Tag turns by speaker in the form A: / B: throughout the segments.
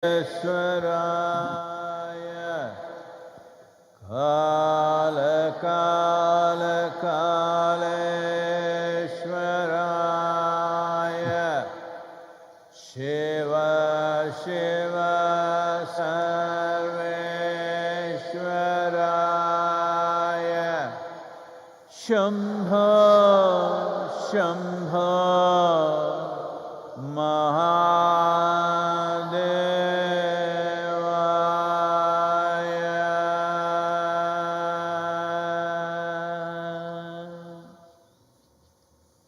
A: Ishvaraya Kala Kala Kaleshwaraya Shiva Shiva Sarveshwaraya Shambho Shambho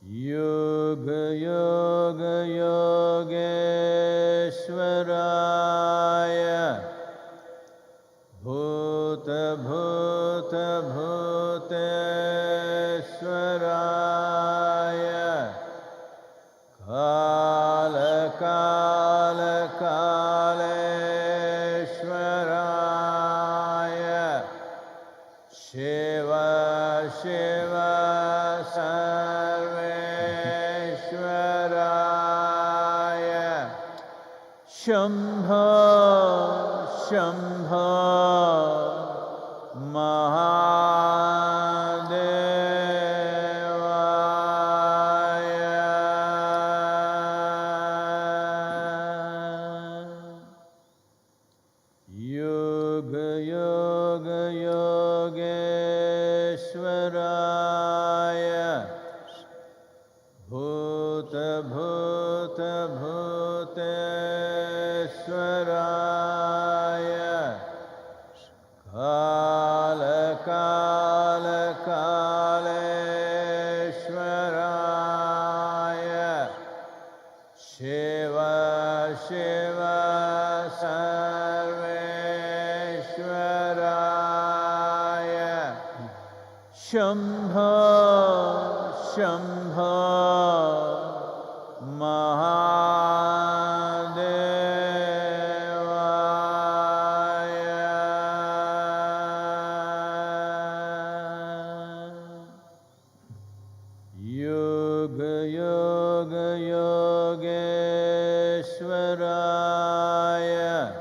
A: Yoga Yoga Yogeshwaraya Bhuta Bhuta Bhuteshwaraya Kala Kala Kaleshwaraya Shiva Shiva Sarveshwaraya Shambho Shambho Yoga Yoga Yogeshwaraya Bhuta Bhuta Bhuteshwaraya Kala Kala Kaleshwaraya Shiva Shiva Sarveshwaraya Shambho Shambho Yoga Yoga Yogeshwaraya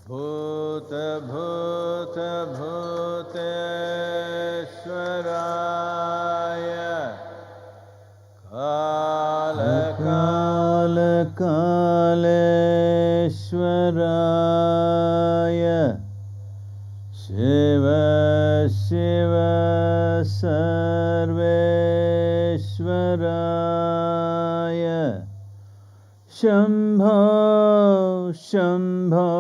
A: Bhuta Bhuta Bhuteshwaraya Kala Kala Kaleshwaraya Shiva Shiva Sarveshwaraya Shambho Shambho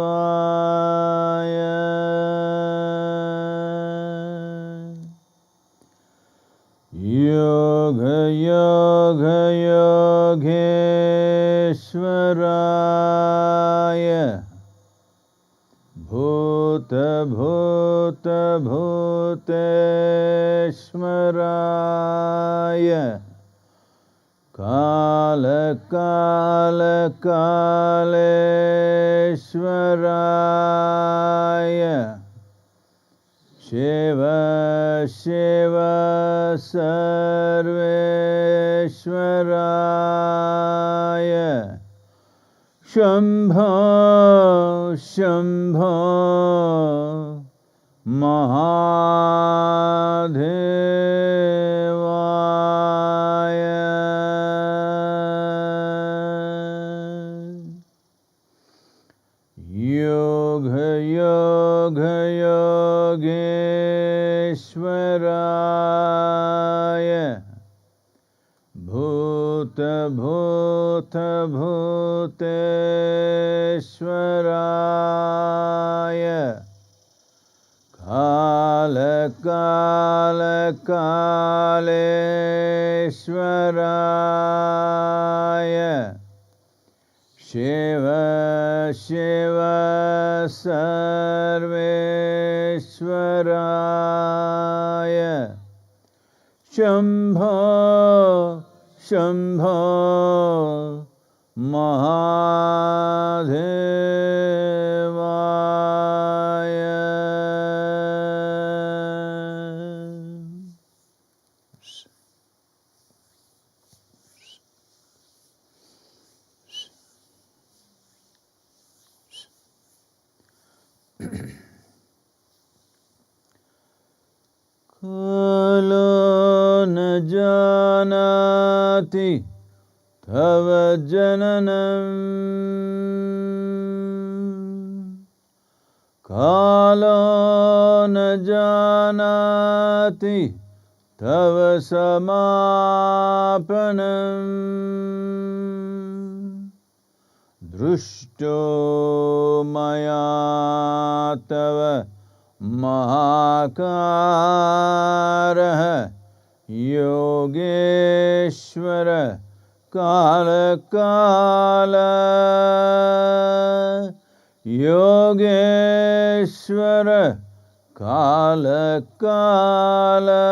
A: Mahadevaya Yoga Yoga Yogeshwaraya Bhuta Bhuta Bhuteshwaraya Kala Kala Kaleshwaraya Shiva Shiva Sarveshwaraya Shambho Shambho Mahadevaya Yoga Yoga Yogeshwaraya Bhuta Bhuta Bhuteshwaraya Kala Kala Kaleshwaraya Shiva Shiva Sarveshwaraya Shambho Shambho Mahadevaya janati tava jananam kalo na janati tava samapanam drushto maya tava mahakaraha yogeshwara kala kala yogeshwara kala kala.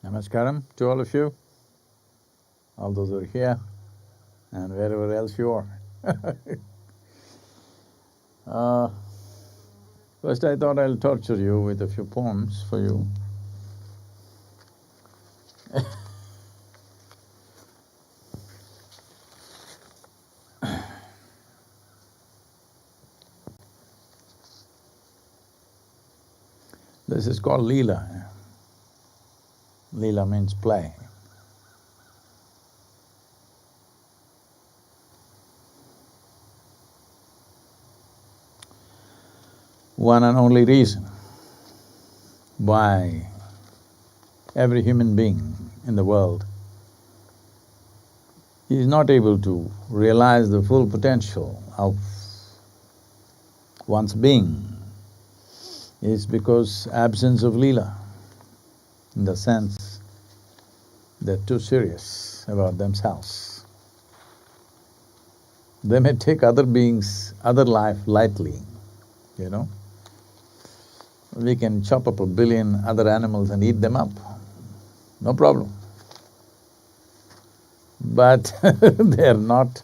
A: Namaskaram to all of you. all those who are here, and wherever else you are. First I thought I'll torture you with a few poems for you. This is called Leela. Leela means play. One and only reason why every human being in the world is not able to realize the full potential of one's being is because absence of Leela, in the sense they're too serious about themselves. They may take other beings, other life lightly, you know. We can chop up 1 billion other animals and eat them up, no problem. But they are not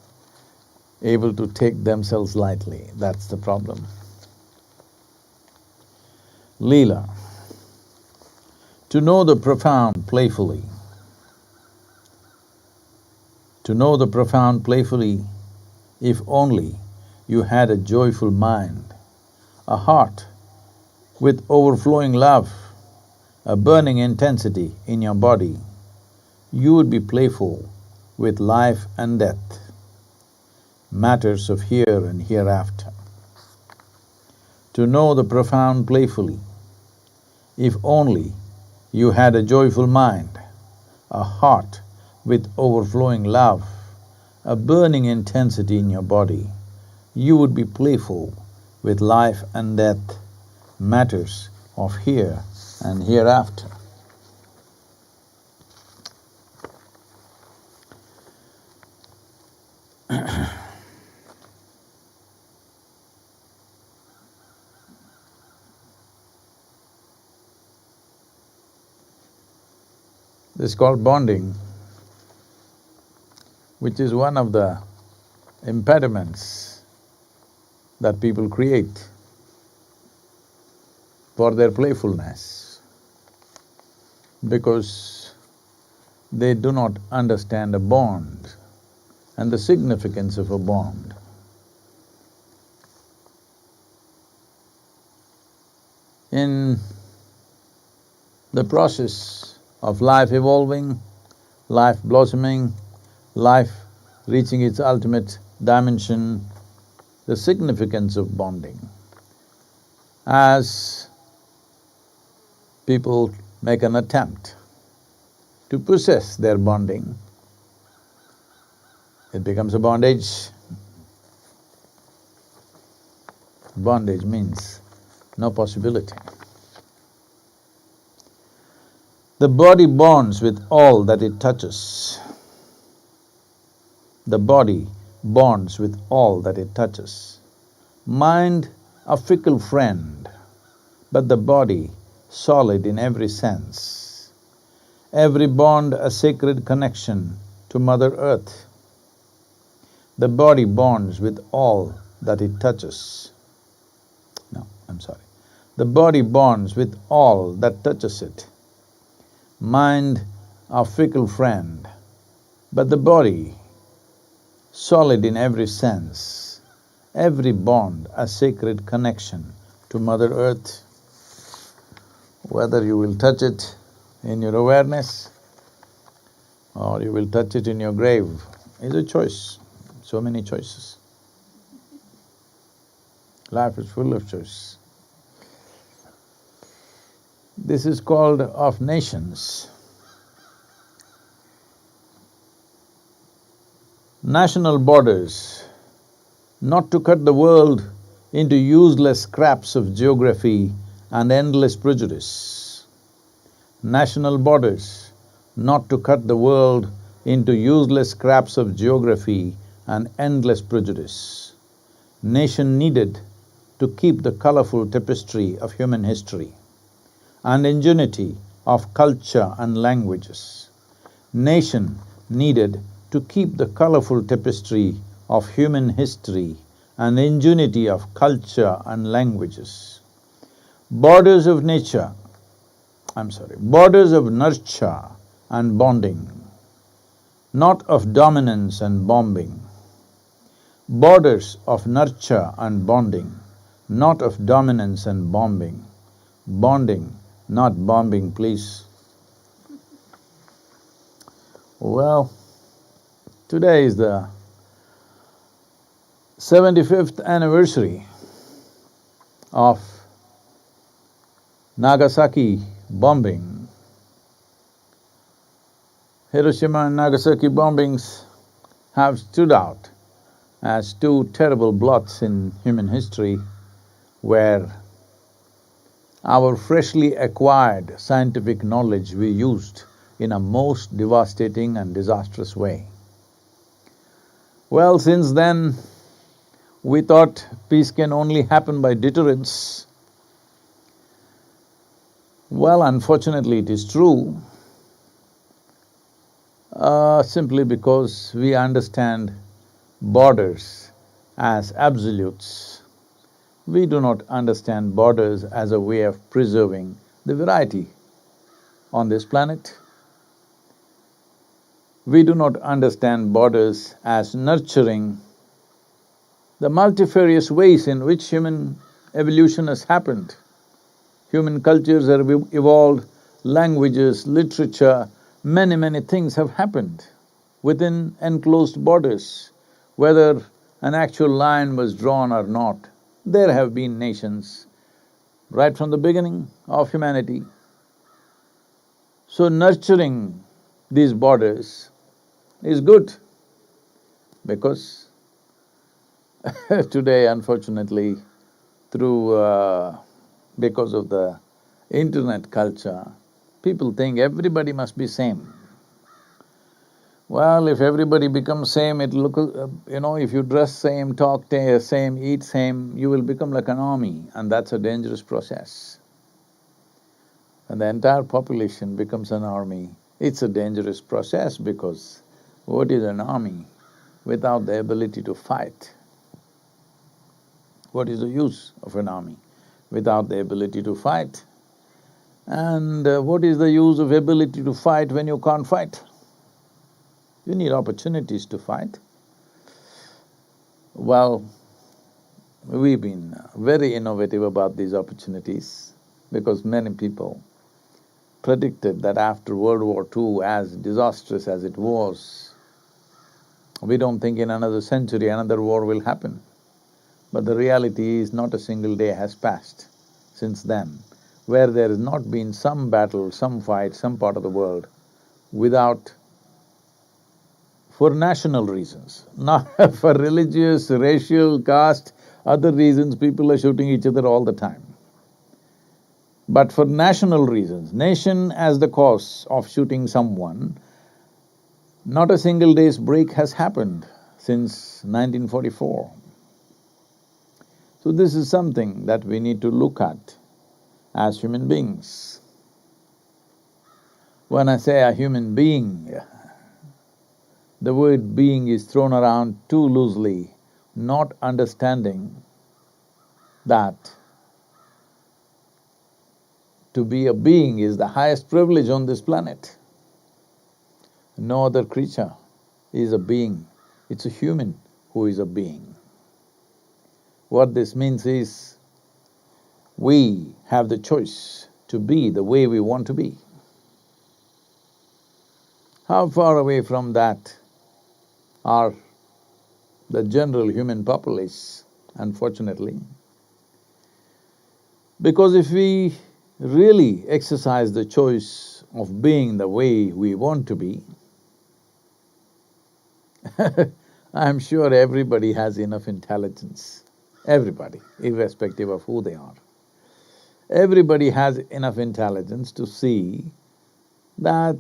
A: able to take themselves lightly, that's the problem. Leela. To know the profound playfully. To know the profound playfully, if only you had a joyful mind, a heart with overflowing love, a burning intensity in your body, you would be playful with life and death, matters of here and hereafter. To know the profound playfully, if only you had a joyful mind, a heart with overflowing love, a burning intensity in your body, you would be playful with life and death, matters of here and hereafter. This is called bonding, which is one of the impediments that people create for their playfulness, because they do not understand a bond and the significance of a bond. In the process of life evolving, life blossoming, life reaching its ultimate dimension, the significance of bonding. As people make an attempt to possess their bonding, it becomes a bondage. Bondage means no possibility. The body bonds with all that it touches. The body bonds with all that it touches. Mind a fickle friend, but the body solid in every sense. Every bond a sacred connection to Mother Earth. The body bonds with all that it touches. The body bonds with all that touches it. Mind a fickle friend, but the body solid in every sense. Every bond a sacred connection to Mother Earth. Whether you will touch it in your awareness or you will touch it in your grave is a choice. So many choices. Life is full of choices. This is called of nations. National borders, not to cut the world into useless scraps of geography and endless prejudice. National borders, not to cut the world into useless scraps of geography and endless prejudice. Nation needed to keep the colorful tapestry of human history and ingenuity of culture and languages. Nation needed to keep the colorful tapestry of human history and ingenuity of culture and languages. Borders of nature, borders of nurture and bonding, not of dominance and bombing. Borders of nurture and bonding, not of dominance and bombing. Bonding, not bombing, please. Well, today is the 75th anniversary of Nagasaki bombing. Hiroshima and Nagasaki bombings have stood out as two terrible blots in human history where our freshly acquired scientific knowledge we used in a most devastating and disastrous way. Well, since then, we thought peace can only happen by deterrence. Well, unfortunately it is true, simply because we understand borders as absolutes. We do not understand borders as a way of preserving the variety on this planet. We do not understand borders as nurturing the multifarious ways in which human evolution has happened. Human cultures have evolved, languages, literature, many things have happened within enclosed borders. Whether an actual line was drawn or not, there have been nations right from the beginning of humanity. So nurturing these borders is good, because today, unfortunately, because of the internet culture, people think everybody must be same. Well, if everybody becomes same, it'll look… if you dress same, talk same, eat same, you will become like an army, and that's a dangerous process. When the entire population becomes an army, it's a dangerous process, because what is an army without the ability to fight? What is the use of an army without the ability to fight? And what is the use of ability to fight when you can't fight? You need opportunities to fight. Well, we've been very innovative about these opportunities, because many people predicted that after World War II, as disastrous as it was, we don't think in another century another war will happen. But the reality is not a single day has passed since then where there has not been some battle, some fight, some part of the world without… for national reasons, not for religious, racial, caste, other reasons, people are shooting each other all the time. But for national reasons, nation as the cause of shooting someone, not a single day's break has happened since 1944. So this is something that we need to look at as human beings. When I say a human being, the word being is thrown around too loosely, not understanding that to be a being is the highest privilege on this planet. No other creature is a being, it's a human who is a being. What this means is, we have the choice to be the way we want to be. How far away from that are the general human populace, unfortunately? Because if we really exercise the choice of being the way we want to be, I'm sure everybody has enough intelligence. Everybody, irrespective of who they are. Everybody has enough intelligence to see that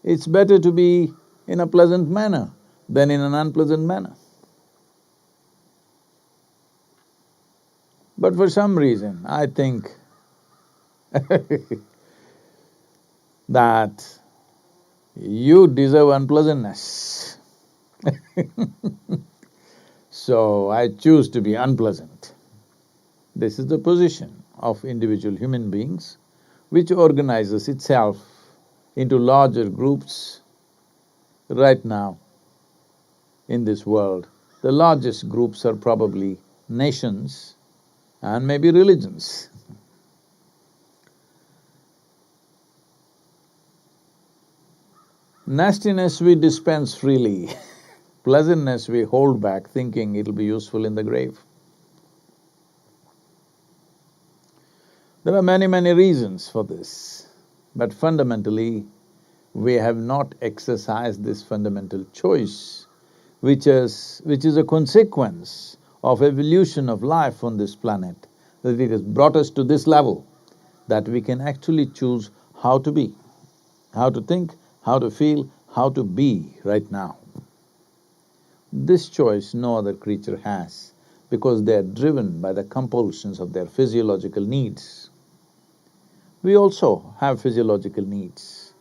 A: it's better to be in a pleasant manner than in an unpleasant manner. But for some reason, I think that you deserve unpleasantness. So I choose to be unpleasant. This is the position of individual human beings, which organizes itself into larger groups right now in this world. The largest groups are probably nations and maybe religions. Nastiness we dispense freely, pleasantness we hold back thinking it'll be useful in the grave. There are many reasons for this, but fundamentally, we have not exercised this fundamental choice, which is a consequence of evolution of life on this planet, that it has brought us to this level, that we can actually choose how to be, how to think, how to feel, how to be right now. This choice no other creature has, because they are driven by the compulsions of their physiological needs. We also have physiological needs.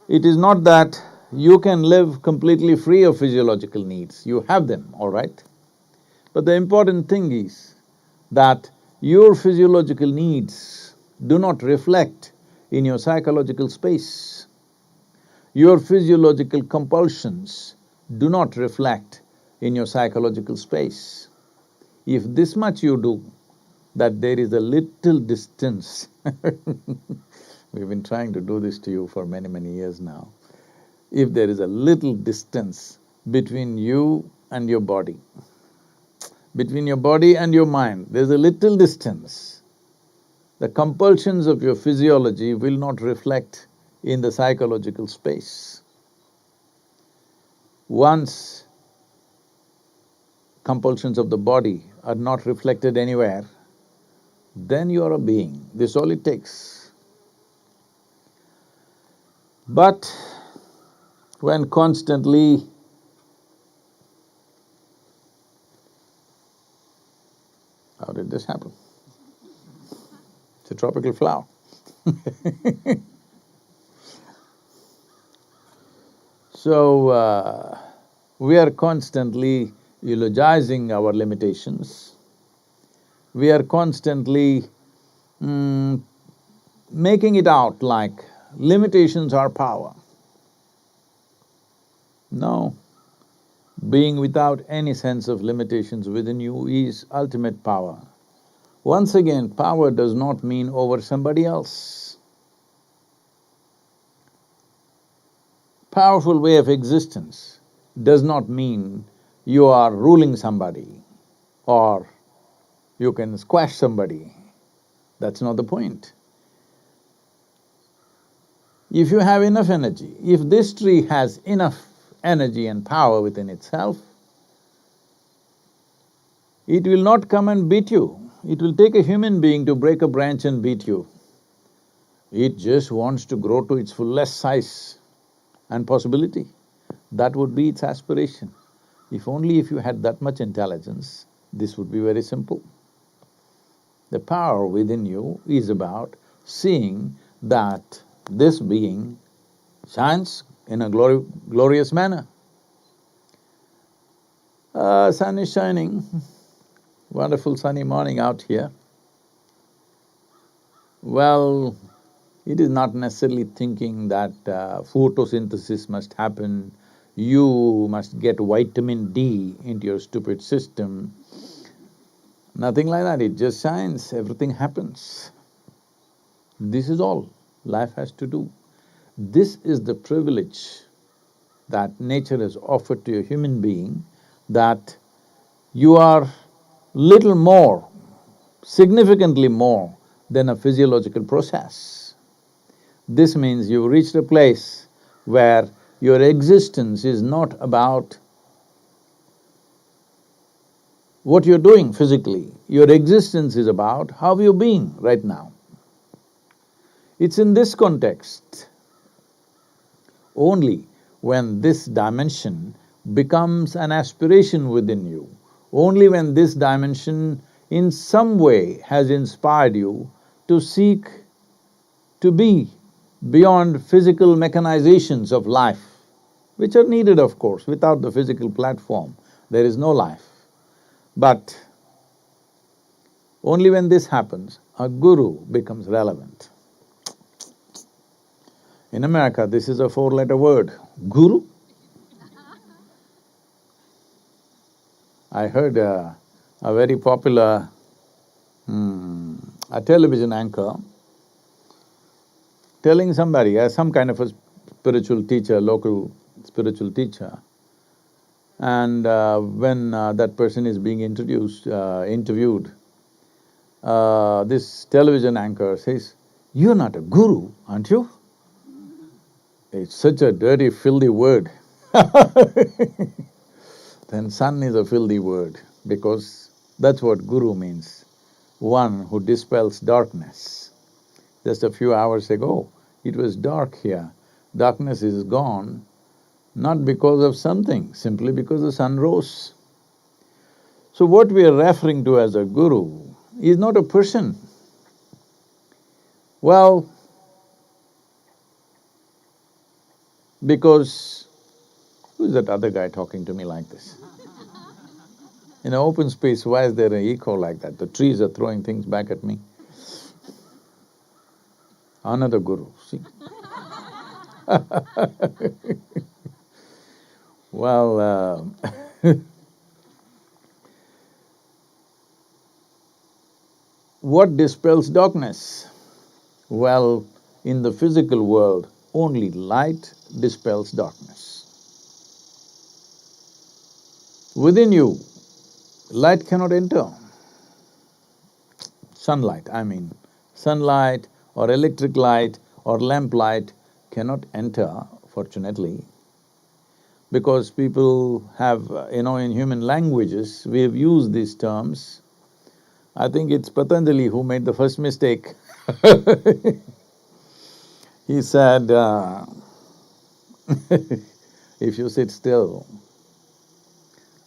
A: It is not that you can live completely free of physiological needs, you have them, all right? But the important thing is that your physiological needs do not reflect in your psychological space. Your physiological compulsions do not reflect in your psychological space. If this much you do, that there is a little distance we've been trying to do this to you for many years now. If there is a little distance between you and your body, between your body and your mind, there's a little distance. The compulsions of your physiology will not reflect in the psychological space. Once compulsions of the body are not reflected anywhere, then you are a being. This is all it takes. But when constantly how did this happen? It's a tropical flower. So, we are constantly eulogizing our limitations. We are constantly making it out like limitations are power. No, being without any sense of limitations within you is ultimate power. Once again, power does not mean over somebody else. Powerful way of existence does not mean you are ruling somebody or you can squash somebody. That's not the point. If you have enough energy, if this tree has enough energy and power within itself, it will not come and beat you. It will take a human being to break a branch and beat you. It just wants to grow to its fullest size and possibility. That would be its aspiration. If you had that much intelligence, this would be very simple. The power within you is about seeing that this being shines in a glorious manner. Sun is shining, wonderful sunny morning out here. Well, it is not necessarily thinking that photosynthesis must happen, you must get vitamin D into your stupid system. Nothing like that, it just shines, everything happens. This is all life has to do. This is the privilege that nature has offered to a human being, that you are little more, significantly more than a physiological process. This means you've reached a place where your existence is not about what you're doing physically, your existence is about how you're being right now. It's in this context only when this dimension becomes an aspiration within you, only when this dimension in some way has inspired you to seek to be beyond physical mechanizations of life, which are needed of course. Without the physical platform, there is no life. But only when this happens, a guru becomes relevant. In America, this is a four-letter word, guru. I heard a very popular a television anchor telling somebody, as some kind of a spiritual teacher, local spiritual teacher, and when that person is being interviewed, this television anchor says, "You're not a guru, aren't you?" It's such a dirty, filthy word. Then son is a filthy word, because that's what guru means, one who dispels darkness. Just a few hours ago, it was dark here. Darkness is gone, not because of something, simply because the sun rose. So what we are referring to as a guru is not a person. Well, because… who's that other guy talking to me like this? In an open space, why is there an echo like that? The trees are throwing things back at me. Another guru, see? Well, what dispels darkness? Well, in the physical world, only light dispels darkness. Within you, light cannot enter. Sunlight, I mean. Sunlight or electric light or lamp light cannot enter, fortunately, because people have, in human languages, we have used these terms. I think it's Patanjali who made the first mistake. He said, if you sit still,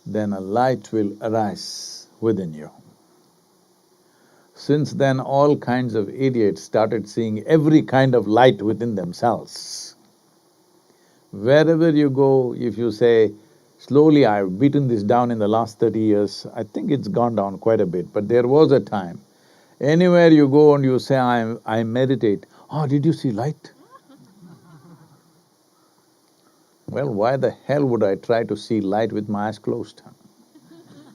A: then a light will arise within you. Since then, all kinds of idiots started seeing every kind of light within themselves. Wherever you go, if you say, slowly I've beaten this down in the last 30 years, I think it's gone down quite a bit, but there was a time. Anywhere you go and you say, I meditate, "Oh, did you see light?" Well, why the hell would I try to see light with my eyes closed?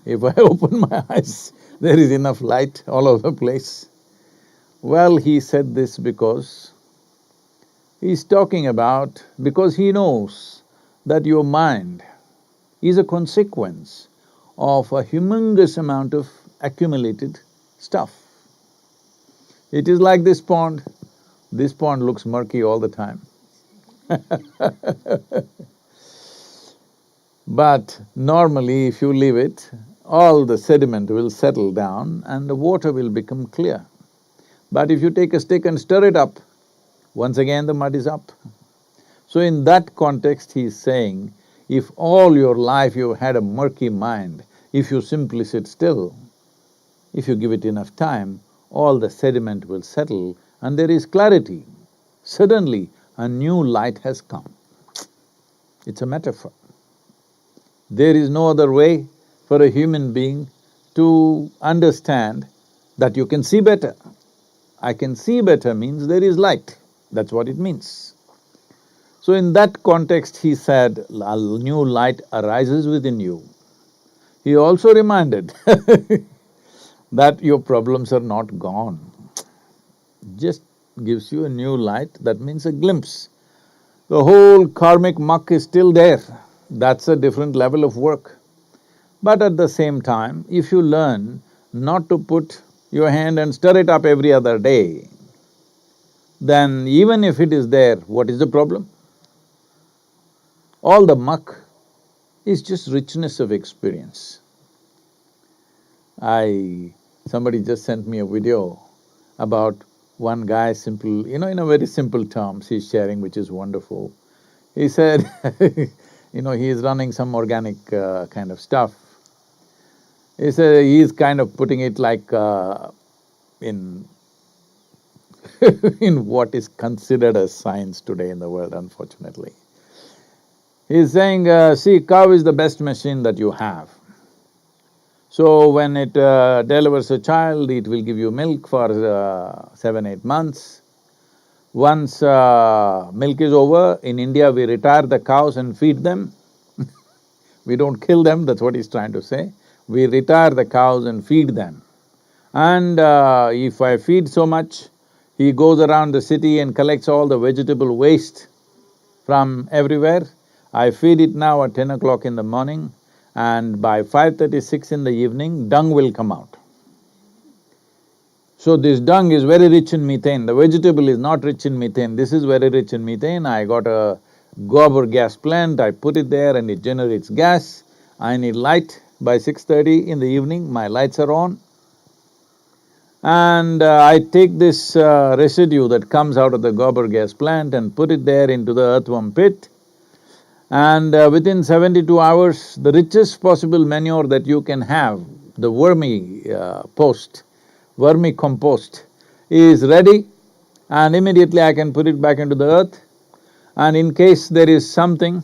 A: If I open my eyes, there is enough light all over the place. Well, he said this because he's talking about… because he knows that your mind is a consequence of a humongous amount of accumulated stuff. It is like this pond looks murky all the time. But normally, if you leave it, all the sediment will settle down and the water will become clear. But if you take a stick and stir it up, once again the mud is up. So in that context, he's saying, if all your life you've had a murky mind, if you simply sit still, if you give it enough time, all the sediment will settle and there is clarity. Suddenly, a new light has come. It's a metaphor. There is no other way for a human being to understand that you can see better. I can see better means there is light, that's what it means. So in that context, he said, a new light arises within you. He also reminded that your problems are not gone. Just gives you a new light, that means a glimpse. The whole karmic muck is still there. That's a different level of work. But at the same time, if you learn not to put your hand and stir it up every other day, then even if it is there, what is the problem? All the muck is just richness of experience. Somebody just sent me a video about one guy, simple, in a very simple terms he's sharing, which is wonderful. He said, he is running some organic kind of stuff. He said he's kind of putting it like in in what is considered as science today in the world, unfortunately. He's saying, see, cow is the best machine that you have. So when it delivers a child, it will give you milk for 7, 8 months. Once milk is over, in India we retire the cows and feed them. We don't kill them, that's what he's trying to say. We retire the cows and feed them. And if I feed so much, he goes around the city and collects all the vegetable waste from everywhere. I feed it now at 10 o'clock in the morning, and by 5:36 in the evening, dung will come out. So this dung is very rich in methane, the vegetable is not rich in methane, this is very rich in methane. I got a gobar gas plant, I put it there and it generates gas. I need light by 6:30 in the evening, my lights are on. And I take this residue that comes out of the gobar gas plant and put it there into the earthworm pit. And within 72 hours, the richest possible manure that you can have, the vermicompost, is ready, and immediately I can put it back into the earth. And in case there is something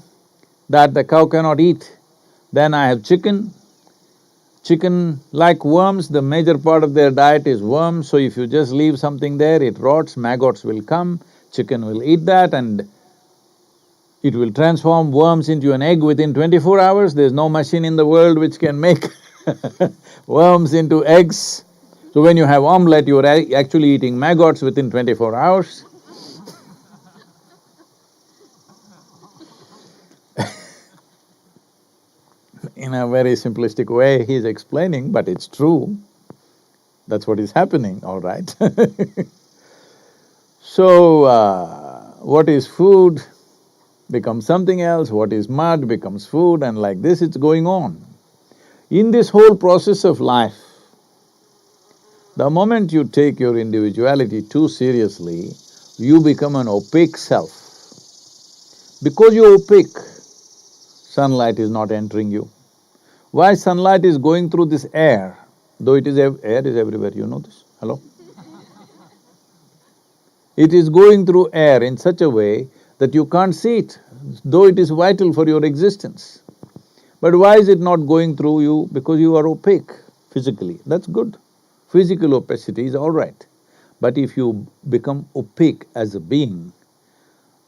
A: that the cow cannot eat, then I have chicken. Chicken, like worms, the major part of their diet is worms, so if you just leave something there, it rots, maggots will come, chicken will eat that and it will transform worms into an egg within 24 hours. There's no machine in the world which can make worms into eggs. So when you have omelette, you're actually eating maggots within 24 hours. In a very simplistic way, he's explaining, but it's true. That's what is happening, all right. So, what is food becomes something else, what is mud becomes food, and like this it's going on. In this whole process of life, the moment you take your individuality too seriously, you become an opaque self. Because you're opaque, sunlight is not entering you. Why sunlight is going through this air, though it is air is everywhere, you know this? Hello? It is going through air in such a way that you can't see it, though it is vital for your existence. But why is it not going through you? Because you are opaque physically, that's good. Physical opacity is all right. But if you become opaque as a being,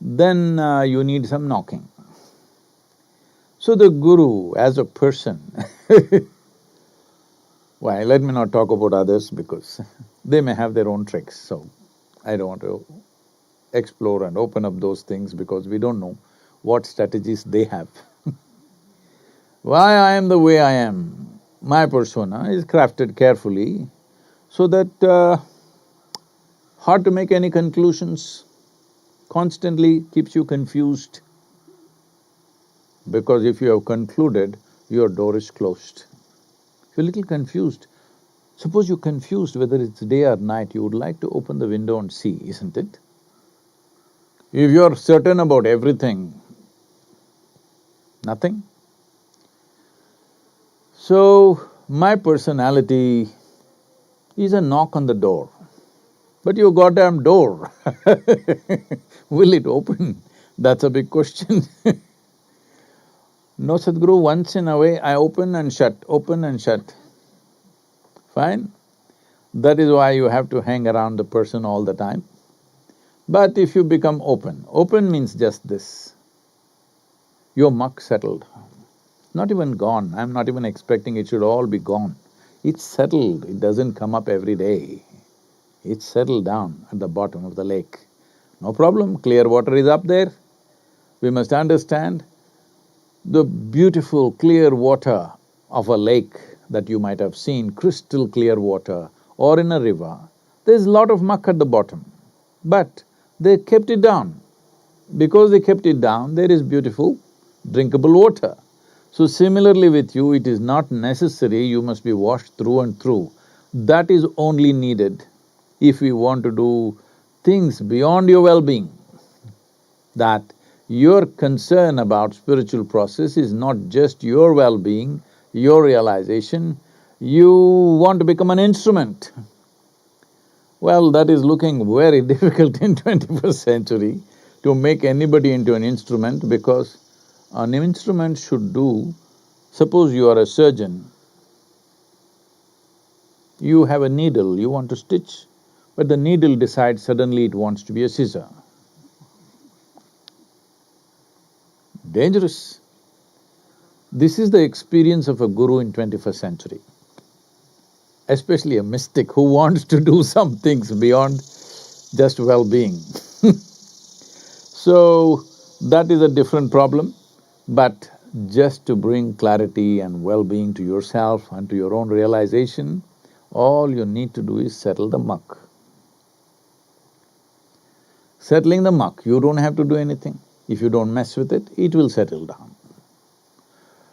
A: then you need some knocking. So the Guru as a person why, let me not talk about others because they may have their own tricks, so I don't want to explore and open up those things because we don't know what strategies they have. Why I am the way I am, my persona is crafted carefully so that hard to make any conclusions, constantly keeps you confused. Because if you have concluded, your door is closed. If you're a little confused, suppose you're confused whether it's day or night, you would like to open the window and see, isn't it? If you're certain about everything, nothing. So, my personality is a knock on the door. But your goddamn door, will it open? That's a big question. No, Sadhguru, once in a way I open and shut, open and shut. Fine. That is why you have to hang around the person all the time. But if you become open, open means just this. Your muck settled. Not even gone, I'm not even expecting it should all be gone. It's settled, it doesn't come up every day. It's settled down at the bottom of the lake. No problem, clear water is up there. We must understand the beautiful clear water of a lake that you might have seen, crystal clear water, or in a river, there's a lot of muck at the bottom. But they kept it down. Because they kept it down, there is beautiful, drinkable water. So similarly with you, it is not necessary you must be washed through and through. That is only needed if we want to do things beyond your well-being. That your concern about spiritual process is not just your well-being, your realization, you want to become an instrument Well, that is looking very difficult in 21st century to make anybody into an instrument, because an instrument should do… Suppose you are a surgeon, you have a needle, you want to stitch, but the needle decides suddenly it wants to be a scissor. Dangerous. This is the experience of a guru in 21st century, especially a mystic who wants to do some things beyond just well-being. So, that is a different problem, but just to bring clarity and well-being to yourself and to your own realization, all you need to do is settle the muck. Settling the muck, you don't have to do anything. If you don't mess with it, it will settle down.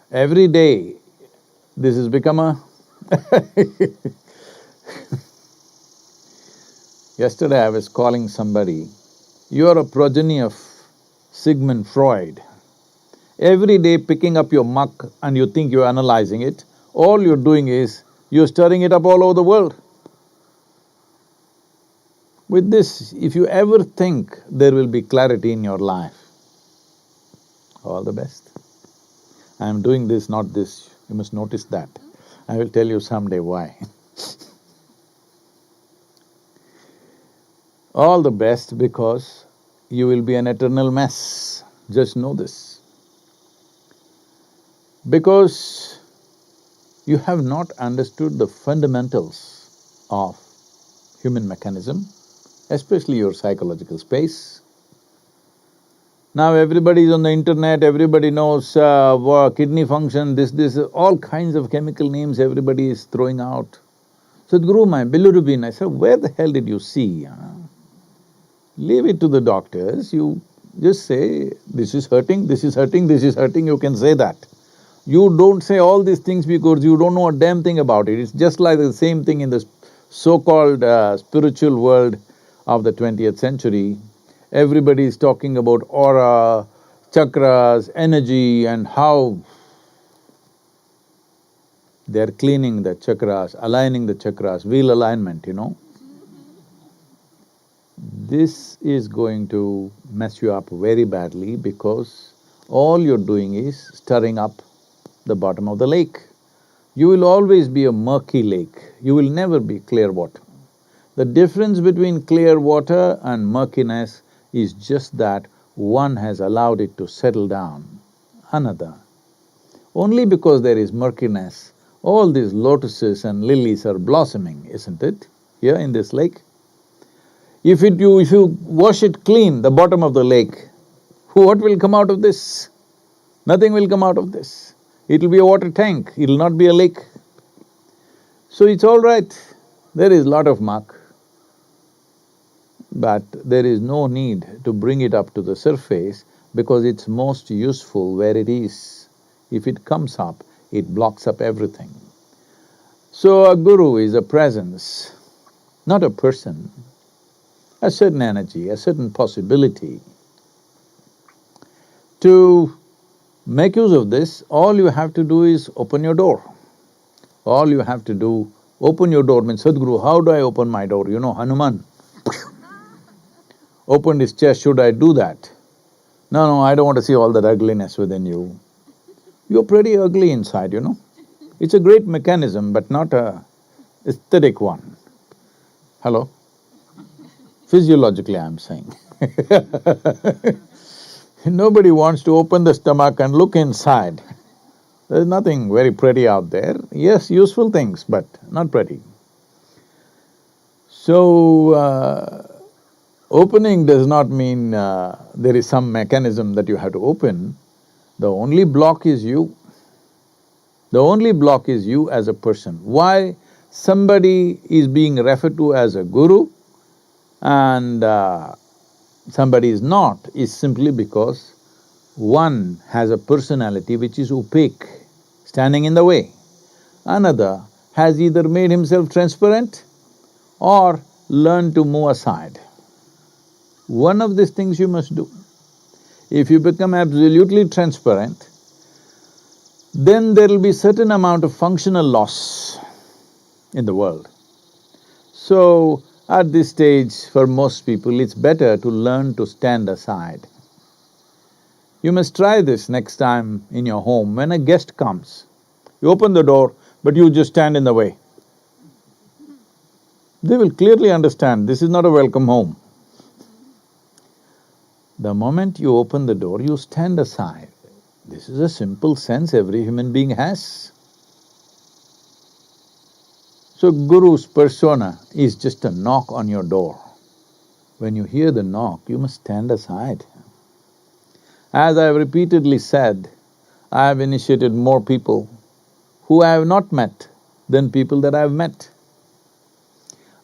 A: Every day, this has become a Yesterday I was calling somebody, you are a progeny of Sigmund Freud. Every day picking up your muck and you think you're analyzing it, all you're doing is, you're stirring it up all over the world. With this, if you ever think there will be clarity in your life, all the best. I am doing this, not this, you must notice that. I will tell you someday why. All the best, because you will be an eternal mess, just know this. Because you have not understood the fundamentals of human mechanism, especially your psychological space. Now everybody is on the internet, everybody knows kidney function, this, all kinds of chemical names everybody is throwing out. Sadhguru, my bilirubin, I said, where the hell did you see? Leave it to the doctors, you just say, this is hurting, this is hurting, this is hurting, you can say that. You don't say all these things because you don't know a damn thing about it. It's just like the same thing in the so-called spiritual world of the 20th century. Everybody is talking about aura, chakras, energy, and how they're cleaning the chakras, aligning the chakras, wheel alignment, you know. This is going to mess you up very badly, because all you're doing is stirring up the bottom of the lake. You will always be a murky lake, you will never be clear water. The difference between clear water and murkiness is just that one has allowed it to settle down, another. Only because there is murkiness, all these lotuses and lilies are blossoming, isn't it, here in this lake? If you wash it clean, the bottom of the lake, what will come out of this? Nothing will come out of this. It'll be a water tank, it'll not be a lake. So it's all right, there is lot of muck, but there is no need to bring it up to the surface, because it's most useful where it is. If it comes up, it blocks up everything. So a guru is a presence, not a person, a certain energy, a certain possibility. To make use of this, all you have to do is open your door. All you have to do, open your door means, Sadhguru, how do I open my door? You know, Hanuman opened his chest, should I do that? No, I don't want to see all that ugliness within you. You're pretty ugly inside, you know. It's a great mechanism, but not a aesthetic one. Hello? Physiologically, I'm saying. Nobody wants to open the stomach and look inside. There's nothing very pretty out there. Yes, useful things, but not pretty. So, opening does not mean there is some mechanism that you have to open. The only block is you. The only block is you as a person. Why somebody is being referred to as a guru and somebody is not, is simply because one has a personality which is opaque, standing in the way. Another has either made himself transparent or learned to move aside. One of these things you must do. If you become absolutely transparent, then there will be certain amount of functional loss in the world. So, At this stage, for most people, it's better to learn to stand aside. You must try this next time in your home. When a guest comes, you open the door, but you just stand in the way. They will clearly understand this is not a welcome home. The moment you open the door, you stand aside. This is a simple sense every human being has. So Guru's persona is just a knock on your door. When you hear the knock, you must stand aside. As I have repeatedly said, I have initiated more people who I have not met than people that I have met.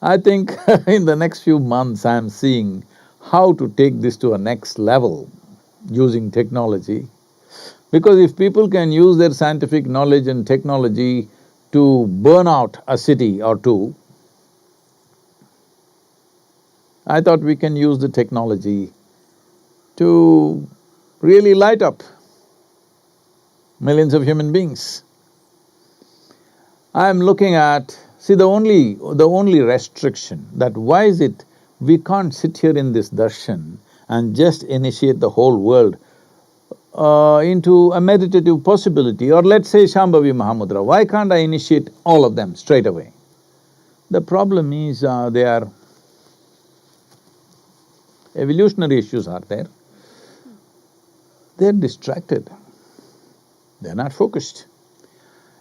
A: I think in the next few months I am seeing how to take this to a next level using technology. Because if people can use their scientific knowledge and technology to burn out a city or two, I thought we can use the technology to really light up millions of human beings. I'm looking at… see, the only restriction that why is it we can't sit here in this darshan and just initiate the whole world into a meditative possibility, or let's say Shambhavi Mahamudra, why can't I initiate all of them straight away? The problem is they are… evolutionary issues are there. They're distracted, they're not focused.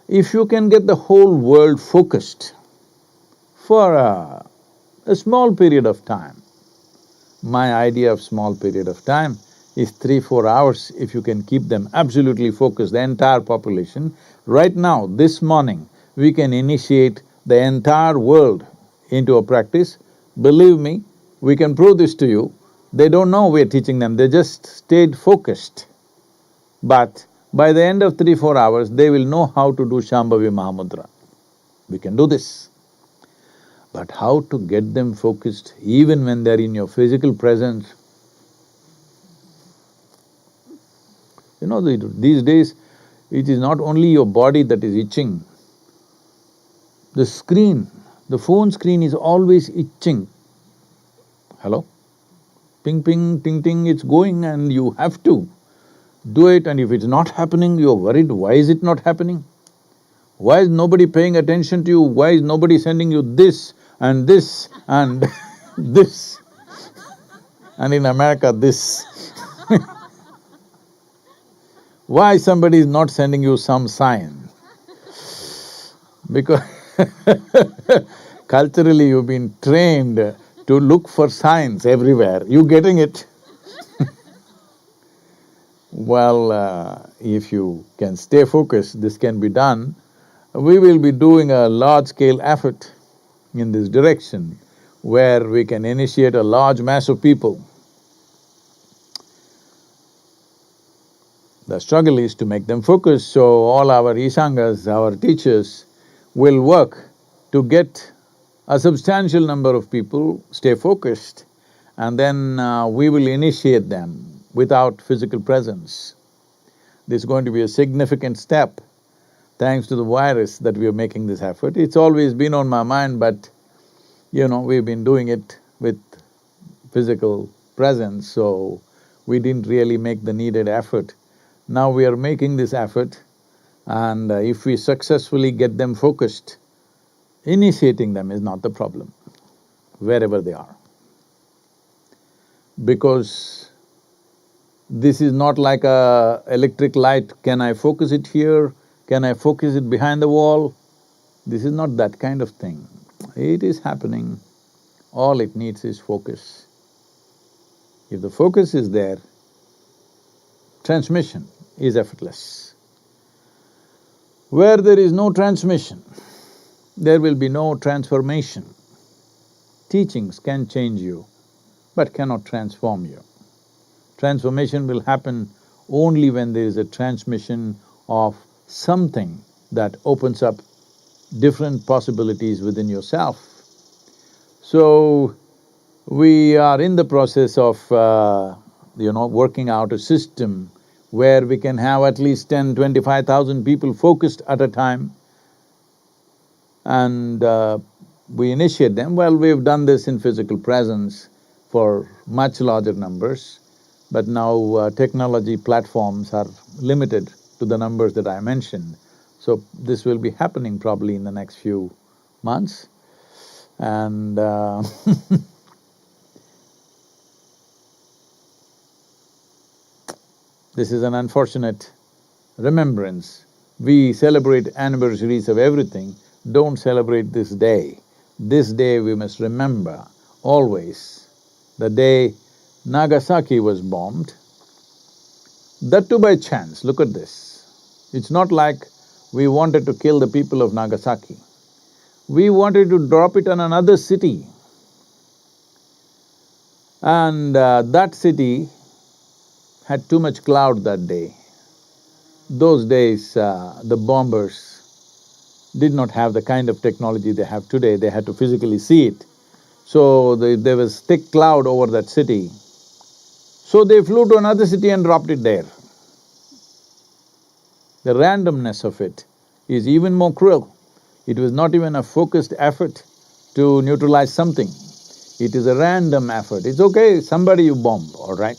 A: If you can get the whole world focused for a small period of time, my idea of small period of time is 3-4 hours. If you can keep them absolutely focused, the entire population, right now, this morning, we can initiate the entire world into a practice. Believe me, we can prove this to you. They don't know we're teaching them, they just stayed focused. But by the end of 3-4 hours, they will know how to do Shambhavi Mahamudra. We can do this. But how to get them focused even when they're in your physical presence? You know, these days, it is not only your body that is itching. The screen, the phone screen is always itching. Hello? Ping, ping, ting, ting, it's going and you have to do it, and if it's not happening, you're worried, why is it not happening? Why is nobody paying attention to you? Why is nobody sending you this and this and this? And in America, this. Why somebody is not sending you some sign? Because culturally you've been trained to look for signs everywhere. You getting it? Well, if you can stay focused, this can be done. We will be doing a large-scale effort in this direction where we can initiate a large mass of people. The struggle is to make them focus, so all our Isangas, our teachers, will work to get a substantial number of people stay focused, and then we will initiate them without physical presence. This is going to be a significant step. Thanks to the virus that we are making this effort. It's always been on my mind, but you know, we've been doing it with physical presence, so we didn't really make the needed effort. Now we are making this effort, and if we successfully get them focused, initiating them is not the problem, wherever they are. Because this is not like a electric light, can I focus it here? Can I focus it behind the wall? This is not that kind of thing. It is happening, all it needs is focus. If the focus is there, transmission is effortless. Where there is no transmission, there will be no transformation. Teachings can change you, but cannot transform you. Transformation will happen only when there is a transmission of something that opens up different possibilities within yourself. So, we are in the process of, working out a system where we can have at least 10,000–25,000 people focused at a time, and we initiate them. Well, we've done this in physical presence for much larger numbers, but now technology platforms are limited to the numbers that I mentioned. So this will be happening probably in the next few months. And this is an unfortunate remembrance. We celebrate anniversaries of everything, don't celebrate this day. This day we must remember always, the day Nagasaki was bombed. That too by chance, look at this. It's not like we wanted to kill the people of Nagasaki. We wanted to drop it on another city. And that city had too much cloud that day. Those days, the bombers did not have the kind of technology they have today, they had to physically see it. So there was thick cloud over that city. So they flew to another city and dropped it there. The randomness of it is even more cruel. It was not even a focused effort to neutralize something. It is a random effort. It's okay, somebody you bomb, all right?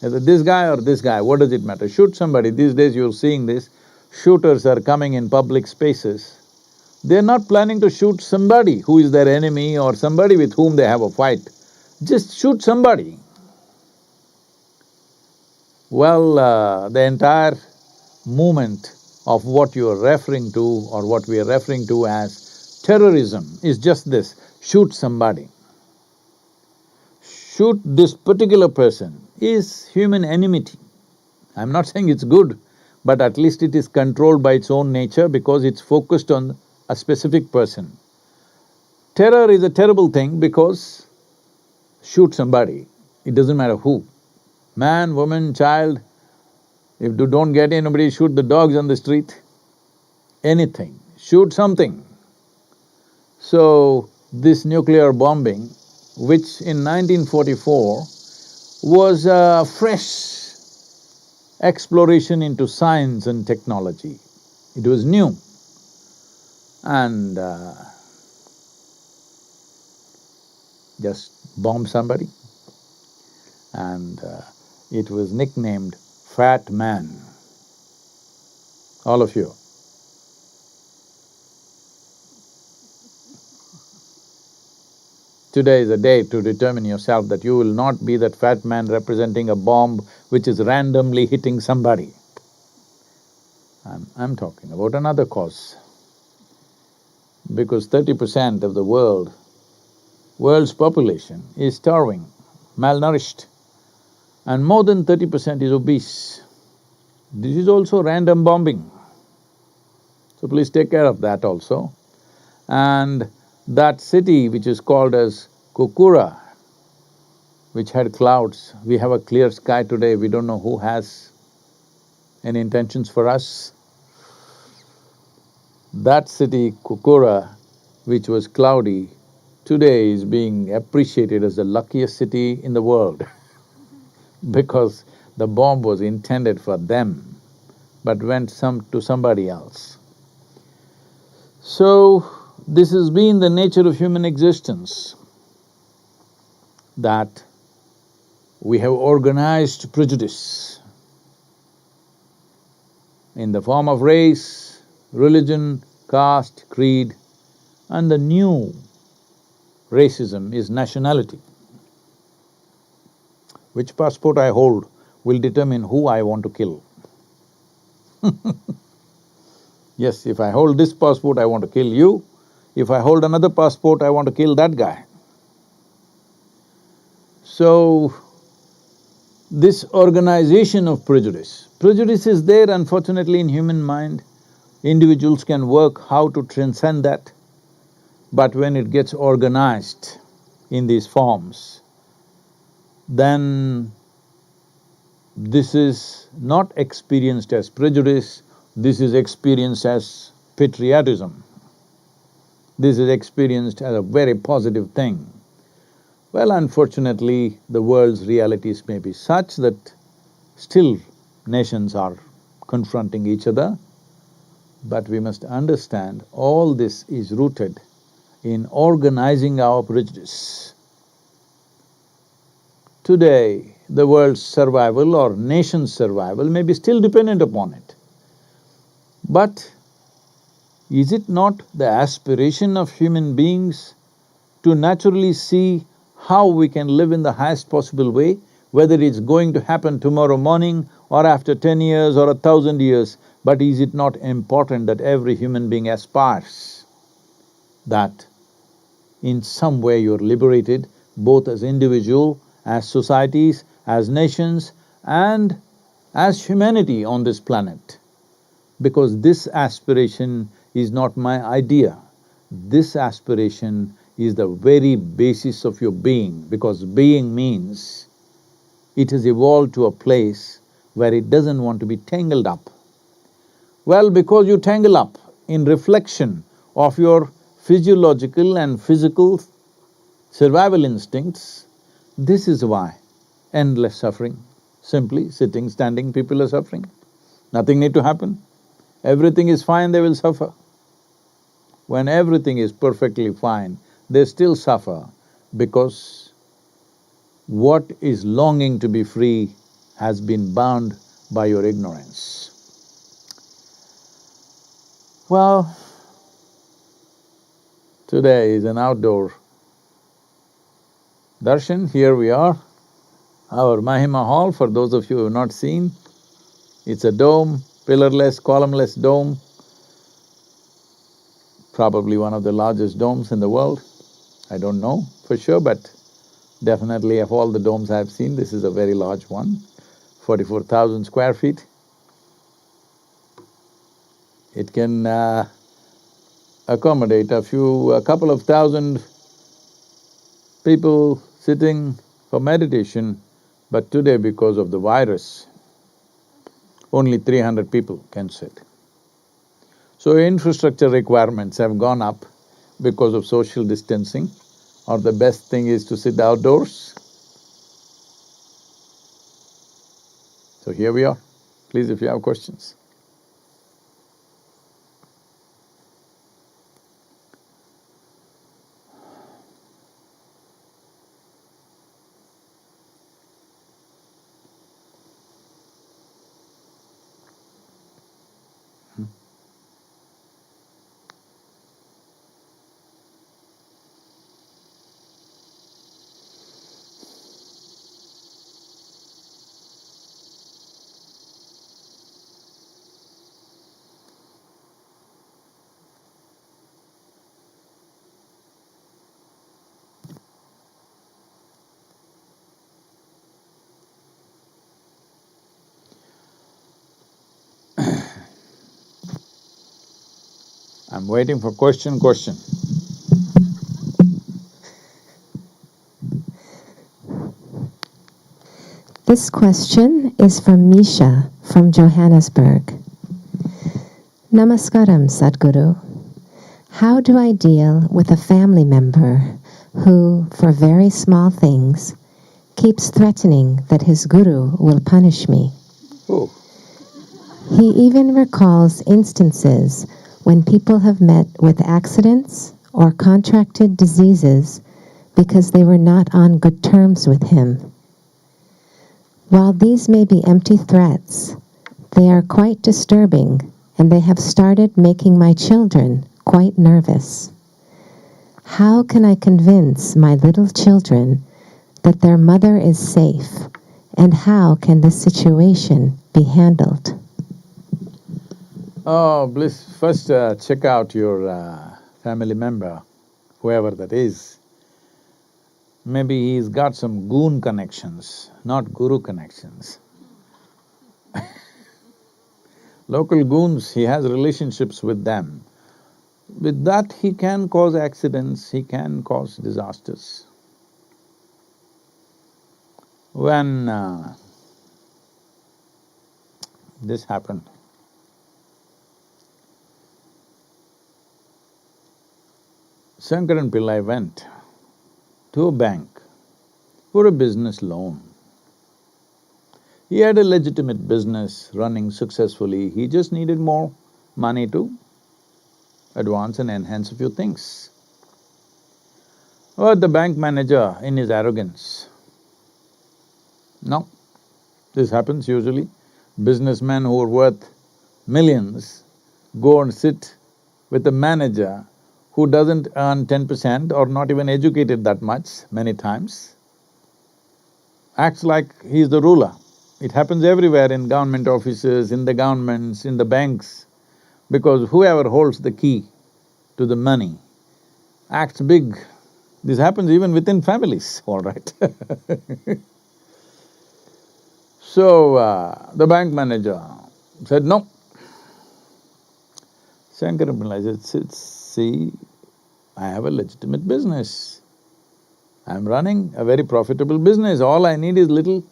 A: Either this guy or this guy, what does it matter? Shoot somebody. These days you're seeing this, shooters are coming in public spaces. They're not planning to shoot somebody who is their enemy or somebody with whom they have a fight. Just shoot somebody. Well, the entire movement of what you are referring to or what we are referring to as terrorism is just this, shoot somebody. Shoot this particular person is human enmity. I'm not saying it's good, but at least it is controlled by its own nature because it's focused on a specific person. Terror is a terrible thing because shoot somebody, it doesn't matter who. Man, woman, child, if you don't get anybody, shoot the dogs on the street. Anything, shoot something. So, this nuclear bombing, which in 1944 was a fresh exploration into science and technology. It was new. And just bomb somebody. And it was nicknamed Fat Man. All of you. Today is a day to determine yourself that you will not be that fat man representing a bomb which is randomly hitting somebody. I'm talking about another cause. Because 30% of the world's population is starving, malnourished, and more than 30% is obese. This is also random bombing. So please take care of that also. And that city which is called as Kokura, which had clouds, we have a clear sky today, we don't know who has any intentions for us. That city, Kokura, which was cloudy, today is being appreciated as the luckiest city in the world because the bomb was intended for them, but went to somebody else. So, this has been the nature of human existence, that we have organized prejudice in the form of race, religion, caste, creed, and the new racism is nationality. Which passport I hold will determine who I want to kill. Yes, if I hold this passport, I want to kill you. If I hold another passport, I want to kill that guy. So, this organization of prejudice is there unfortunately in human mind. Individuals can work how to transcend that, but when it gets organized in these forms, then this is not experienced as prejudice, this is experienced as patriotism. This is experienced as a very positive thing. Well, unfortunately, the world's realities may be such that still nations are confronting each other, but we must understand all this is rooted in organizing our prejudice. Today, the world's survival or nation's survival may be still dependent upon it. But is it not the aspiration of human beings to naturally see how we can live in the highest possible way, whether it's going to happen tomorrow morning or after 10 years or 1,000 years, but is it not important that every human being aspires that in some way you're liberated, both as individual, as societies, as nations, and as humanity on this planet? Because this aspiration is not my idea. This aspiration is the very basis of your being, because being means it has evolved to a place where it doesn't want to be tangled up. Well, because you tangle up in reflection of your physiological and physical survival instincts, this is why endless suffering. Simply sitting, standing, people are suffering. Nothing need to happen. Everything is fine, they will suffer. When everything is perfectly fine, they still suffer because what is longing to be free has been bound by your ignorance. Well, today is an outdoor darshan. Here we are, our Mahima Hall, for those of you who have not seen. It's a dome, pillarless, columnless dome, probably one of the largest domes in the world. I don't know for sure, but definitely of all the domes I've seen, this is a very large one, 44,000 square feet. It can accommodate a couple of thousand people sitting for meditation, but today because of the virus, only 300 people can sit. So infrastructure requirements have gone up because of social distancing, or the best thing is to sit outdoors. So here we are. Please, if you have questions. I'm waiting for question.
B: This question is from Misha from Johannesburg. Namaskaram, Sadhguru. How do I deal with a family member who, for very small things, keeps threatening that his guru will punish me?
A: Oh.
B: He even recalls instances when people have met with accidents or contracted diseases because they were not on good terms with him. While these may be empty threats, they are quite disturbing, and they have started making my children quite nervous. How can I convince my little children that their mother is safe, and how can this situation be handled?
A: Oh, Bliss, first check out your family member, whoever that is. Maybe he's got some goon connections, not guru connections. Local goons, he has relationships with them. With that, he can cause accidents, he can cause disasters. When this happened, Shankaran Pillai went to a bank for a business loan. He had a legitimate business running successfully, he just needed more money to advance and enhance a few things. Or the bank manager in his arrogance. No, this happens usually. Businessmen who are worth millions go and sit with a manager who doesn't earn 10% or not even educated that much many times, acts like he's the ruler. It happens everywhere in government offices, in the governments, in the banks, because whoever holds the key to the money acts big. This happens even within families, all right. So, the bank manager said, no. Shankaran Pillai said, see, I have a legitimate business. I'm running a very profitable business, all I need is little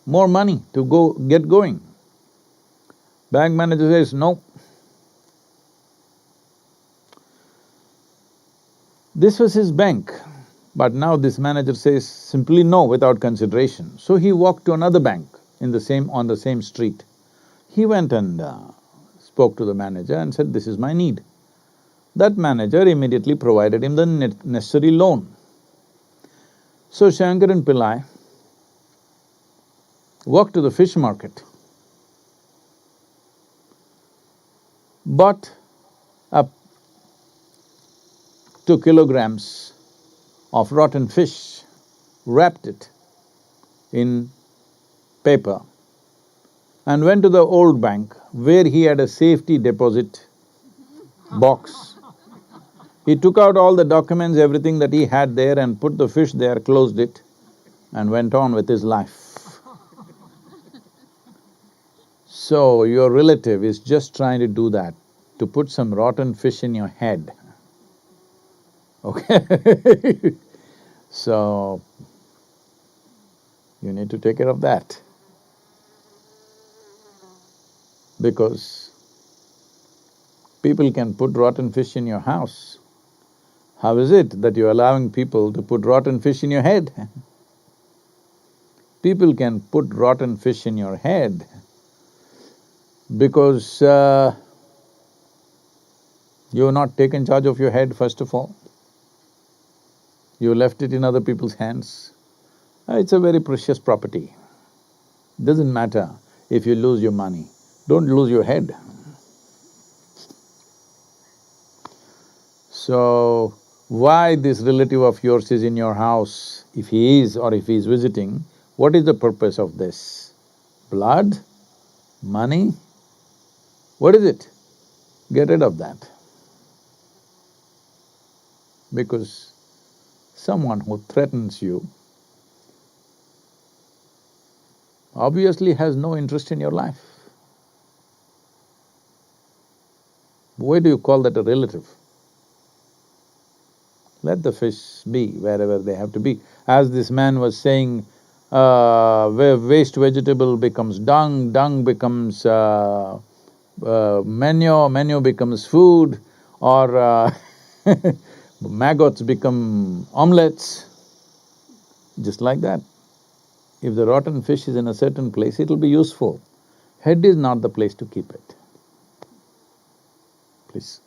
A: more money to get going. Bank manager says, no. This was his bank, but now this manager says simply no without consideration. So he walked to another bank on the same street. He went and spoke to the manager and said, this is my need. That manager immediately provided him the necessary loan. So Shankaran Pillai walked to the fish market, bought up 2 kilograms of rotten fish, wrapped it in paper and went to the old bank where he had a safety deposit box. He took out all the documents, everything that he had there and put the fish there, closed it and went on with his life. So your relative is just trying to do that, to put some rotten fish in your head, okay? So, you need to take care of that. Because people can put rotten fish in your house. How is it that you're allowing people to put rotten fish in your head? People can put rotten fish in your head because you've not taken charge of your head first of all. You left it in other people's hands. It's a very precious property. Doesn't matter if you lose your money, don't lose your head. So, why this relative of yours is in your house, if he is or if he is visiting, what is the purpose of this? Blood? Money? What is it? Get rid of that. Because someone who threatens you obviously has no interest in your life. Why do you call that a relative? Let the fish be wherever they have to be. As this man was saying, where waste vegetable becomes dung, dung becomes manure, manure becomes food, or maggots become omelets, just like that. If the rotten fish is in a certain place, it'll be useful. Head is not the place to keep it. Please.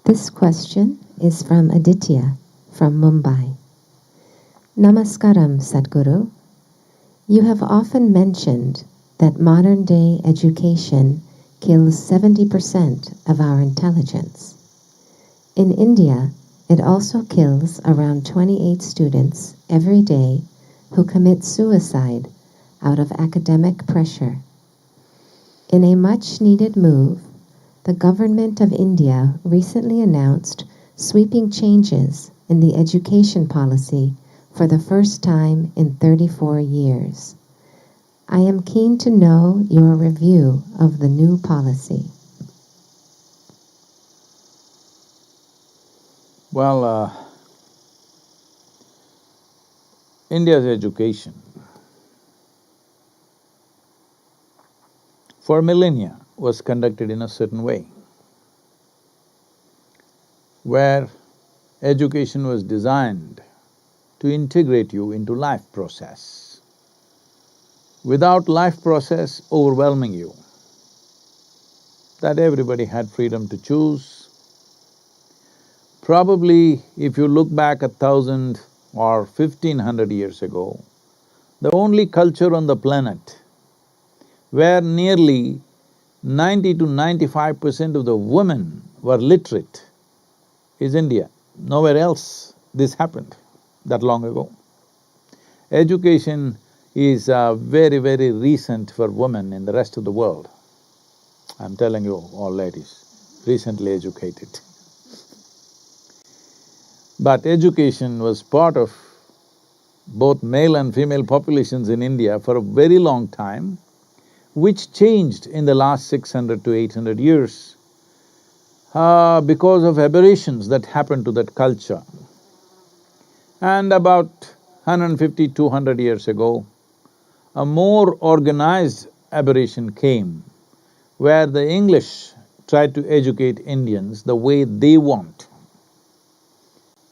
B: This question is from Aditya from Mumbai. Namaskaram, Sadhguru. You have often mentioned that modern-day education kills 70% of our intelligence. In India, it also kills around 28 students every day who commit suicide out of academic pressure. In a much-needed move, the government of India recently announced sweeping changes in the education policy for the first time in 34 years. I am keen to know your review of the new policy.
A: Well, India's education for millennia was conducted in a certain way, where education was designed to integrate you into life process, without life process overwhelming you, that everybody had freedom to choose, Probably if you look back 1,000 or 1,500 years ago, the only culture on the planet where nearly 90 to 95% of the women were literate is India. Nowhere else this happened that long ago. Education is very, very recent for women in the rest of the world. I'm telling you, all ladies, recently educated. But education was part of both male and female populations in India for a very long time, which changed in the last 600 to 800 years because of aberrations that happened to that culture. And about 150, 200 years ago, a more organized aberration came, where the English tried to educate Indians the way they want.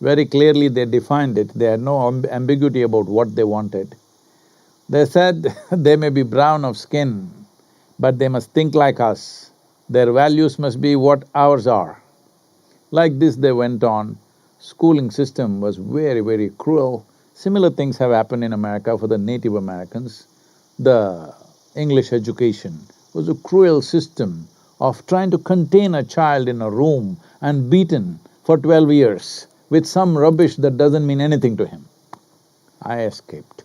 A: Very clearly they defined it, they had no ambiguity about what they wanted. They said they may be brown of skin, but they must think like us, their values must be what ours are. Like this they went on. Schooling system was very, very cruel. Similar things have happened in America for the Native Americans. The English education was a cruel system of trying to contain a child in a room and beaten for 12 years with some rubbish that doesn't mean anything to him. I escaped.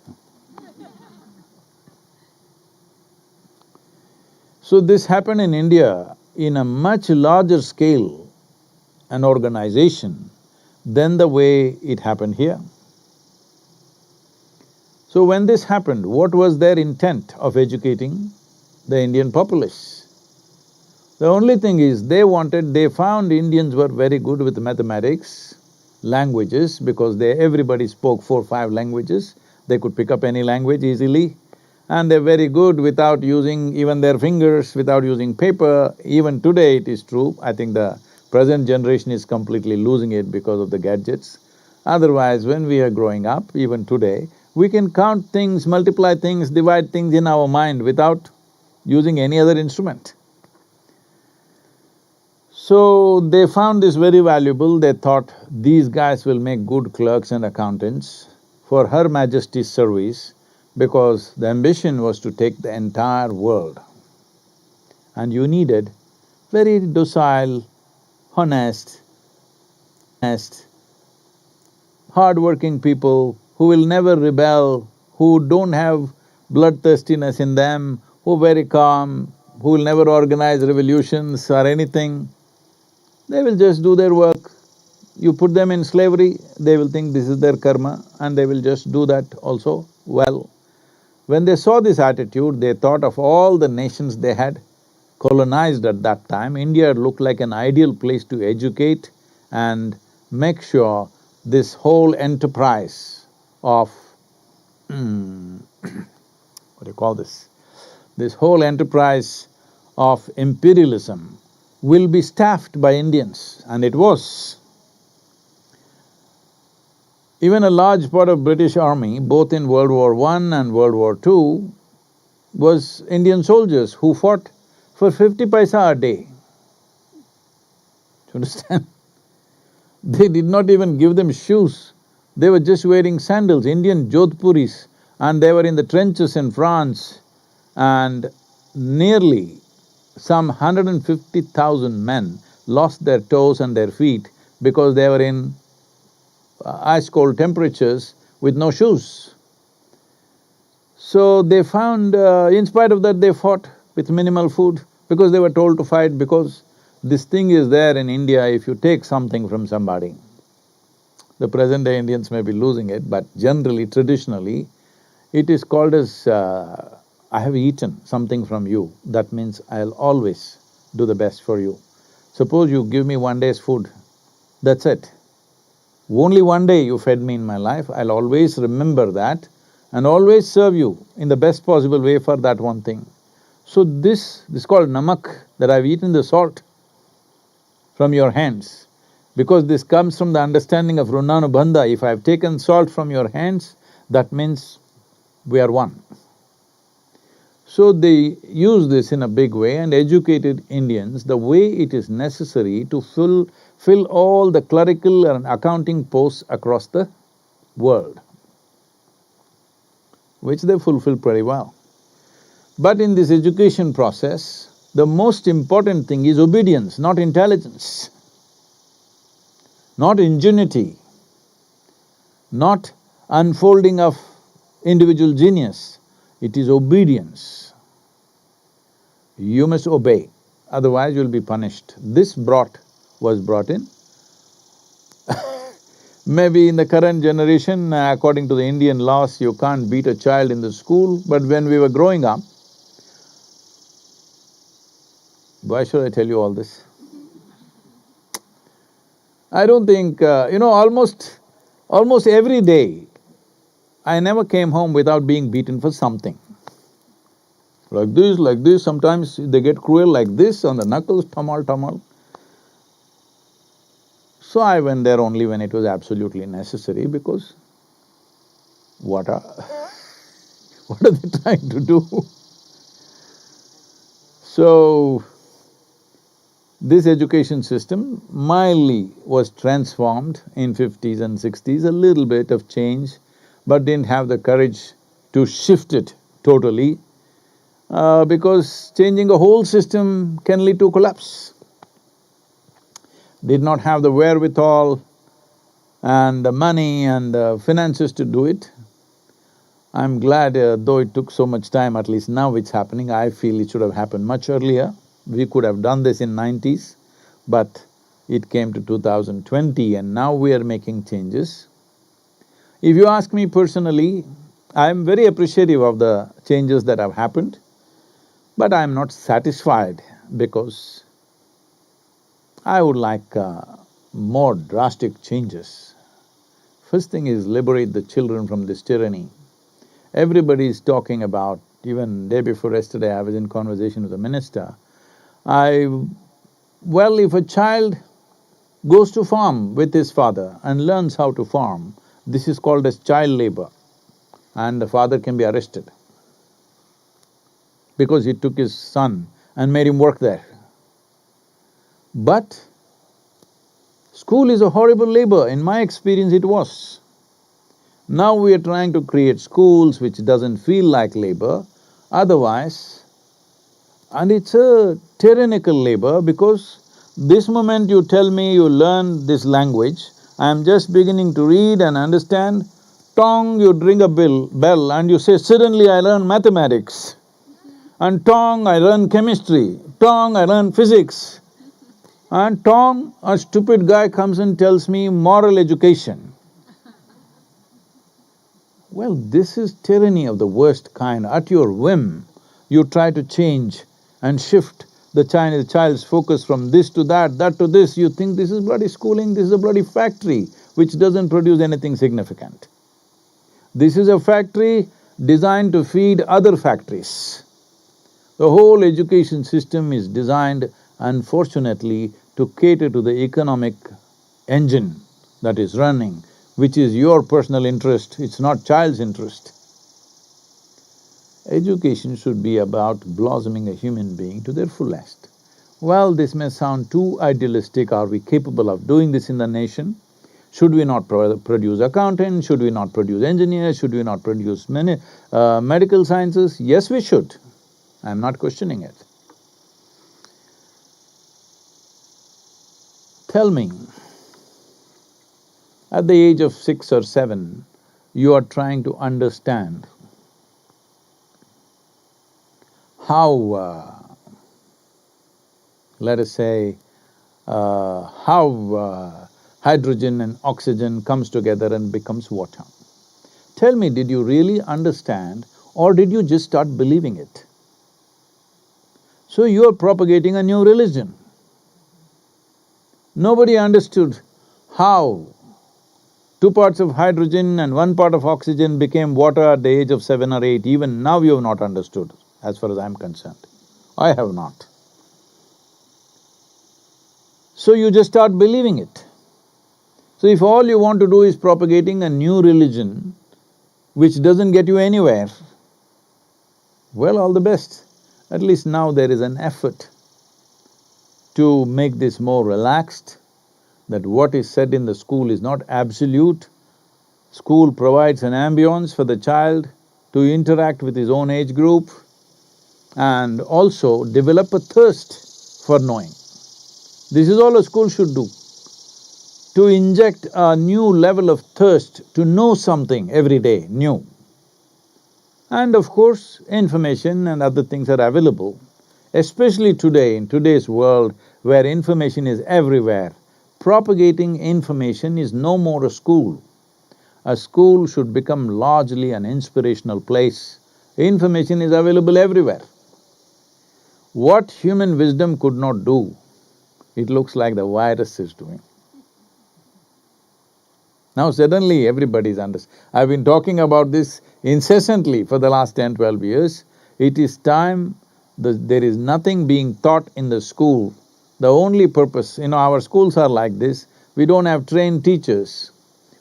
A: So this happened in India in a much larger scale and organization than the way it happened here. So when this happened, what was their intent of educating the Indian populace? The only thing is they found Indians were very good with mathematics, languages, because everybody spoke 4, 5 languages, they could pick up any language easily, and they're very good without using even their fingers, without using paper. Even today it is true, I think the present generation is completely losing it because of the gadgets. Otherwise, when we are growing up, even today, we can count things, multiply things, divide things in our mind without using any other instrument. So they found this very valuable, they thought these guys will make good clerks and accountants for Her Majesty's service, because the ambition was to take the entire world. And you needed very docile, honest, hard-working people who will never rebel, who don't have bloodthirstiness in them, who are very calm, who will never organize revolutions or anything. They will just do their work. You put them in slavery, they will think this is their karma and they will just do that also well. When they saw this attitude, they thought of all the nations they had colonized at that time, India looked like an ideal place to educate and make sure this whole enterprise of what do you call this? This whole enterprise of imperialism will be staffed by Indians, and it was. Even a large part of British army, both in World War I and World War II, was Indian soldiers who fought for 50 paisa a day. Do you understand? They did not even give them shoes, they were just wearing sandals, Indian Jodhpuris, and they were in the trenches in France, and nearly some 150,000 men lost their toes and their feet because they were in ice-cold temperatures with no shoes. So they found, in spite of that, they fought with minimal food because they were told to fight, because this thing is there in India, if you take something from somebody, the present-day Indians may be losing it, but generally, traditionally, it is called as, I have eaten something from you, that means I'll always do the best for you. Suppose you give me 1 day's food, that's it. Only 1 day you fed me in my life, I'll always remember that and always serve you in the best possible way for that one thing. So this is called namak, that I've eaten the salt from your hands, because this comes from the understanding of Runanubandha. If I've taken salt from your hands, that means we are one. So they used this in a big way and educated Indians the way it is necessary to fill all the clerical and accounting posts across the world, which they fulfill pretty well. But in this education process, the most important thing is obedience, not intelligence, not ingenuity, not unfolding of individual genius. It is obedience. You must obey, otherwise you'll be punished. This was brought in. Maybe in the current generation, according to the Indian laws, you can't beat a child in the school, but when we were growing up, why should I tell you all this? I don't think… almost every day, I never came home without being beaten for something. Like this, sometimes they get cruel like this on the knuckles, tamal. So I went there only when it was absolutely necessary, because what are what are they trying to do? So, this education system mildly was transformed in 50s and 60s, a little bit of change, but didn't have the courage to shift it totally, because changing a whole system can lead to collapse. Did not have the wherewithal and the money and the finances to do it. I'm glad, though it took so much time, at least now it's happening. I feel it should have happened much earlier. We could have done this in 90s, but it came to 2020 and now we are making changes. If you ask me personally, I'm very appreciative of the changes that have happened, but I'm not satisfied because I would like more drastic changes. First thing is liberate the children from this tyranny. Everybody is talking about… even day before yesterday I was in conversation with a minister. Well, if a child goes to farm with his father and learns how to farm, this is called as child labor, and the father can be arrested because he took his son and made him work there. But school is a horrible labor, in my experience it was. Now we are trying to create schools which doesn't feel like labor, otherwise… and it's a tyrannical labor, because this moment you tell me you learn this language, I'm just beginning to read and understand, tong, you ring a bell and you say, suddenly I learn mathematics, and tong, I learn chemistry, tong, I learn physics, and tong, a stupid guy comes and tells me moral education. Well, this is tyranny of the worst kind. At your whim, you try to change and shift the child's focus from this to that to this. You think this is bloody schooling, this is a bloody factory which doesn't produce anything significant. This is a factory designed to feed other factories. The whole education system is designed, unfortunately, to cater to the economic engine that is running, which is your personal interest, it's not child's interest. Education should be about blossoming a human being to their fullest. Well, this may sound too idealistic. Are we capable of doing this in the nation? Should we not produce accountants? Should we not produce engineers? Should we not produce medical sciences? Yes, we should. I'm not questioning it. Tell me, at the age of 6 or 7, you are trying to understand how, let us say, how hydrogen and oxygen comes together and becomes water. Tell me, did you really understand or did you just start believing it? So you are propagating a new religion. Nobody understood how 2 parts of hydrogen and 1 part of oxygen became water at the age of 7 or 8. Even now you have not understood, as far as I'm concerned. I have not. So you just start believing it. So if all you want to do is propagating a new religion which doesn't get you anywhere, well, all the best. At least now there is an effort to make this more relaxed, that what is said in the school is not absolute. School provides an ambience for the child to interact with his own age group and also develop a thirst for knowing. This is all a school should do, to inject a new level of thirst to know something every day, new. And of course, information and other things are available, especially today, in today's world where information is everywhere. Propagating information is no more a school. A school should become largely an inspirational place. Information is available everywhere. What human wisdom could not do, it looks like the virus is doing. Now suddenly everybody is I've been talking about this incessantly for the last 10, 12 years. It is time, there is nothing being taught in the school. The only purpose, our schools are like this, we don't have trained teachers.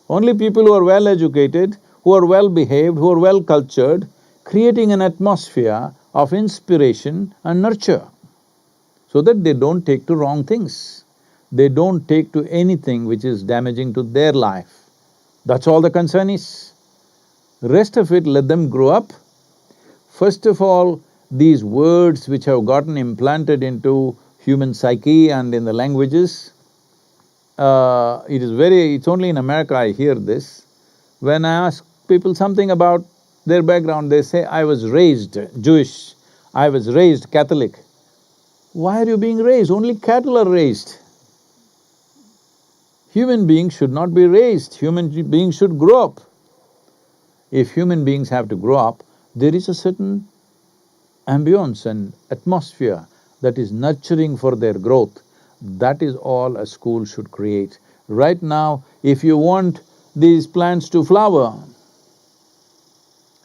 A: Only people who are well educated, who are well behaved, who are well cultured, creating an atmosphere of inspiration and nurture, so that they don't take to wrong things. They don't take to anything which is damaging to their life. That's all the concern is. Rest of it, let them grow up. First of all, these words which have gotten implanted into human psyche and in the languages, it's only in America I hear this. When I ask people something about their background, they say, I was raised Jewish, I was raised Catholic. Why are you being raised? Only cattle are raised. Human beings should not be raised, human beings should grow up. If human beings have to grow up, there is a certain ambience and atmosphere that is nurturing for their growth. That is all a school should create. Right now, if you want these plants to flower,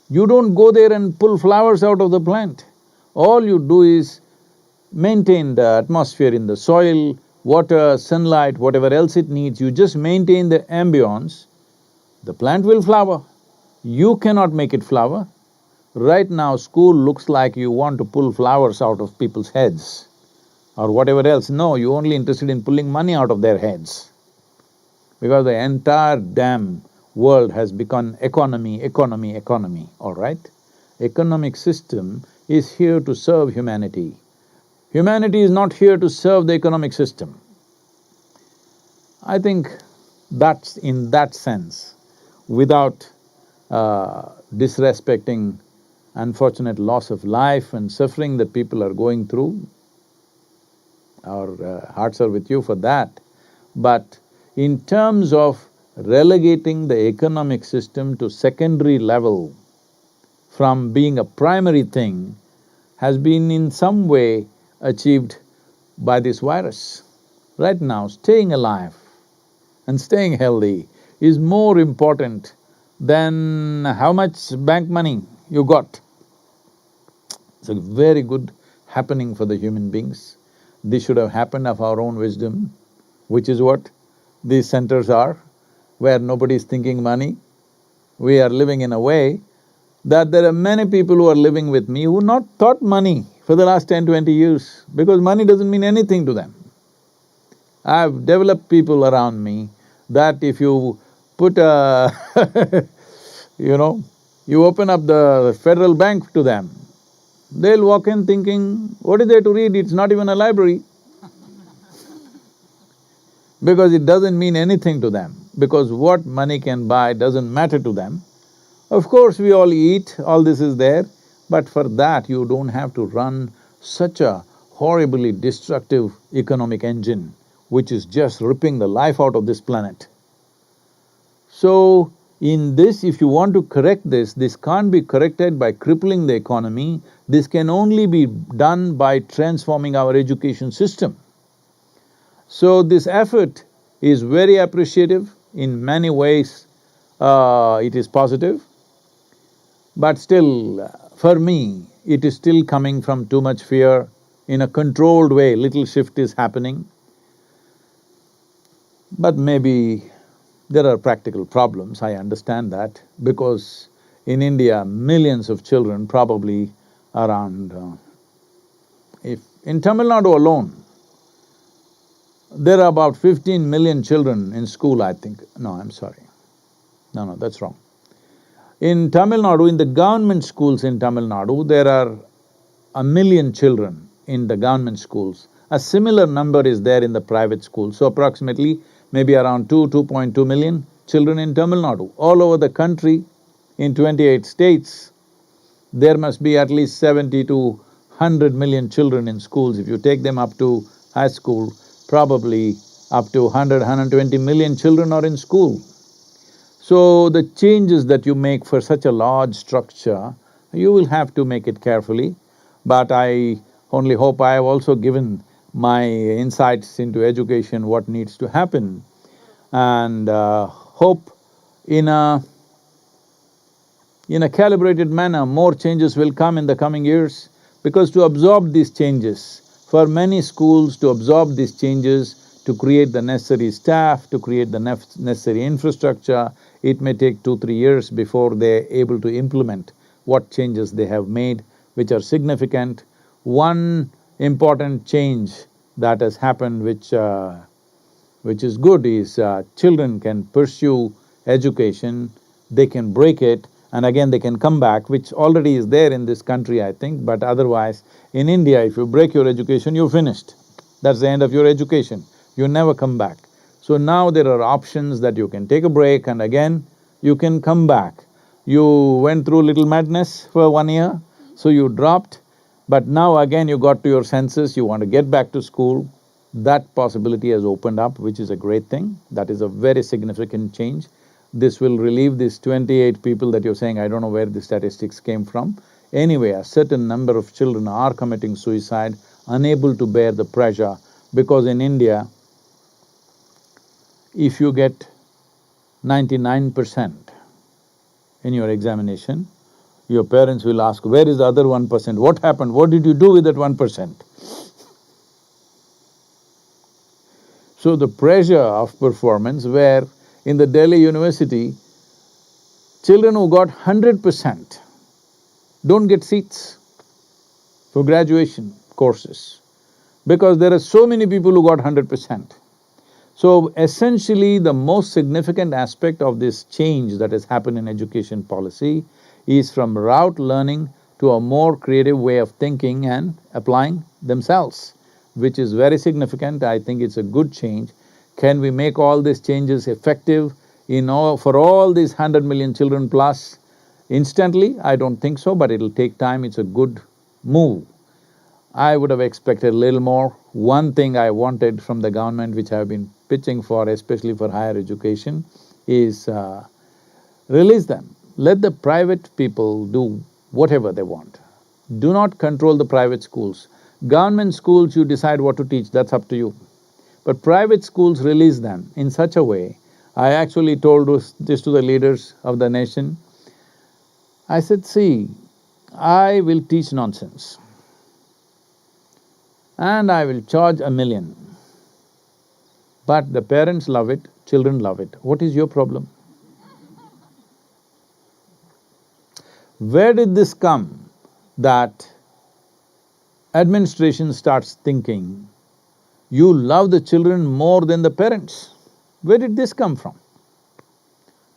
A: you don't go there and pull flowers out of the plant. All you do is maintain the atmosphere in the soil, water, sunlight, whatever else it needs, you just maintain the ambience, the plant will flower. You cannot make it flower. Right now, school looks like you want to pull flowers out of people's heads or whatever else. No, you're only interested in pulling money out of their heads. Because the entire damn world has become economy, economy, economy, all right? Economic system is here to serve humanity. Humanity is not here to serve the economic system. I think that's in that sense, without disrespecting unfortunate loss of life and suffering that people are going through, our hearts are with you for that. But in terms of relegating the economic system to secondary level from being a primary thing has been in some way achieved by this virus. Right now, staying alive and staying healthy is more important than how much bank money you got. It's a very good happening for the human beings. This should have happened of our own wisdom, which is what these centers are, where nobody is thinking money. We are living in a way that there are many people who are living with me who not thought money for the last 10, 20 years, because money doesn't mean anything to them. I've developed people around me that if you put a you open up the Federal Bank to them, they'll walk in thinking, what is there to read? It's not even a library. Because it doesn't mean anything to them, because what money can buy doesn't matter to them. Of course, we all eat, all this is there, but for that you don't have to run such a horribly destructive economic engine which is just ripping the life out of this planet. So, in this, if you want to correct this can't be corrected by crippling the economy, this can only be done by transforming our education system. So this effort is very appreciative, in many ways it is positive, but still, for me, it is still coming from too much fear. In a controlled way, little shift is happening. But maybe there are practical problems, I understand that, because in India, millions of children, probably around… if in Tamil Nadu alone, There are about 15 million children in school, I think. No, I'm sorry. No, that's wrong. In Tamil Nadu, in the government schools in Tamil Nadu, there are 1 million children in the government schools. A similar number is there in the private schools. So approximately maybe around 2.2 million children in Tamil Nadu. All over the country, in 28 states, there must be at least 70 to 100 million children in schools. If you take them up to high school, probably up to 120 million children are in school. So the changes that you make for such a large structure, you will have to make it carefully. But I only hope I have also given my insights into education, what needs to happen, and hope in a calibrated manner, more changes will come in the coming years, because to absorb these changes, for many schools to absorb these changes, to create the necessary staff, to create the necessary infrastructure, it may take 2-3 years before they're able to implement what changes they have made, which are significant. One important change that has happened which is good is children can pursue education, they can break it, and again they can come back, which already is there in this country, I think, but otherwise, in India, if you break your education, you're finished. That's the end of your education, you never come back. So now there are options that you can take a break and again you can come back. You went through little madness for 1 year, so you dropped, but now again you got to your senses, you want to get back to school. That possibility has opened up, which is a great thing. That is a very significant change. This will relieve these 28 people that you're saying, I don't know where the statistics came from. Anyway, a certain number of children are committing suicide, unable to bear the pressure, because in India, if you get 99% in your examination, your parents will ask, where is the other 1%? What happened? What did you do with that 1%? So the pressure of performance, where in the Delhi University, children who got 100% don't get seats for graduation courses, because there are so many people who got 100%. So essentially, the most significant aspect of this change that has happened in education policy is from rote learning to a more creative way of thinking and applying themselves, which is very significant. I think it's a good change. Can we make all these changes effective for all these 100 million children plus instantly? I don't think so, but it'll take time. It's a good move. I would have expected a little more. One thing I wanted from the government, which I've been pitching for, especially for higher education, is release them. Let the private people do whatever they want. Do not control the private schools. Government schools, you decide what to teach, that's up to you. But private schools, release them in such a way. I actually told this to the leaders of the nation. I said, see, I will teach nonsense and I will charge 1 million. But the parents love it, children love it. What is your problem? Where did this come, that administration starts thinking, you love the children more than the parents? Where did this come from?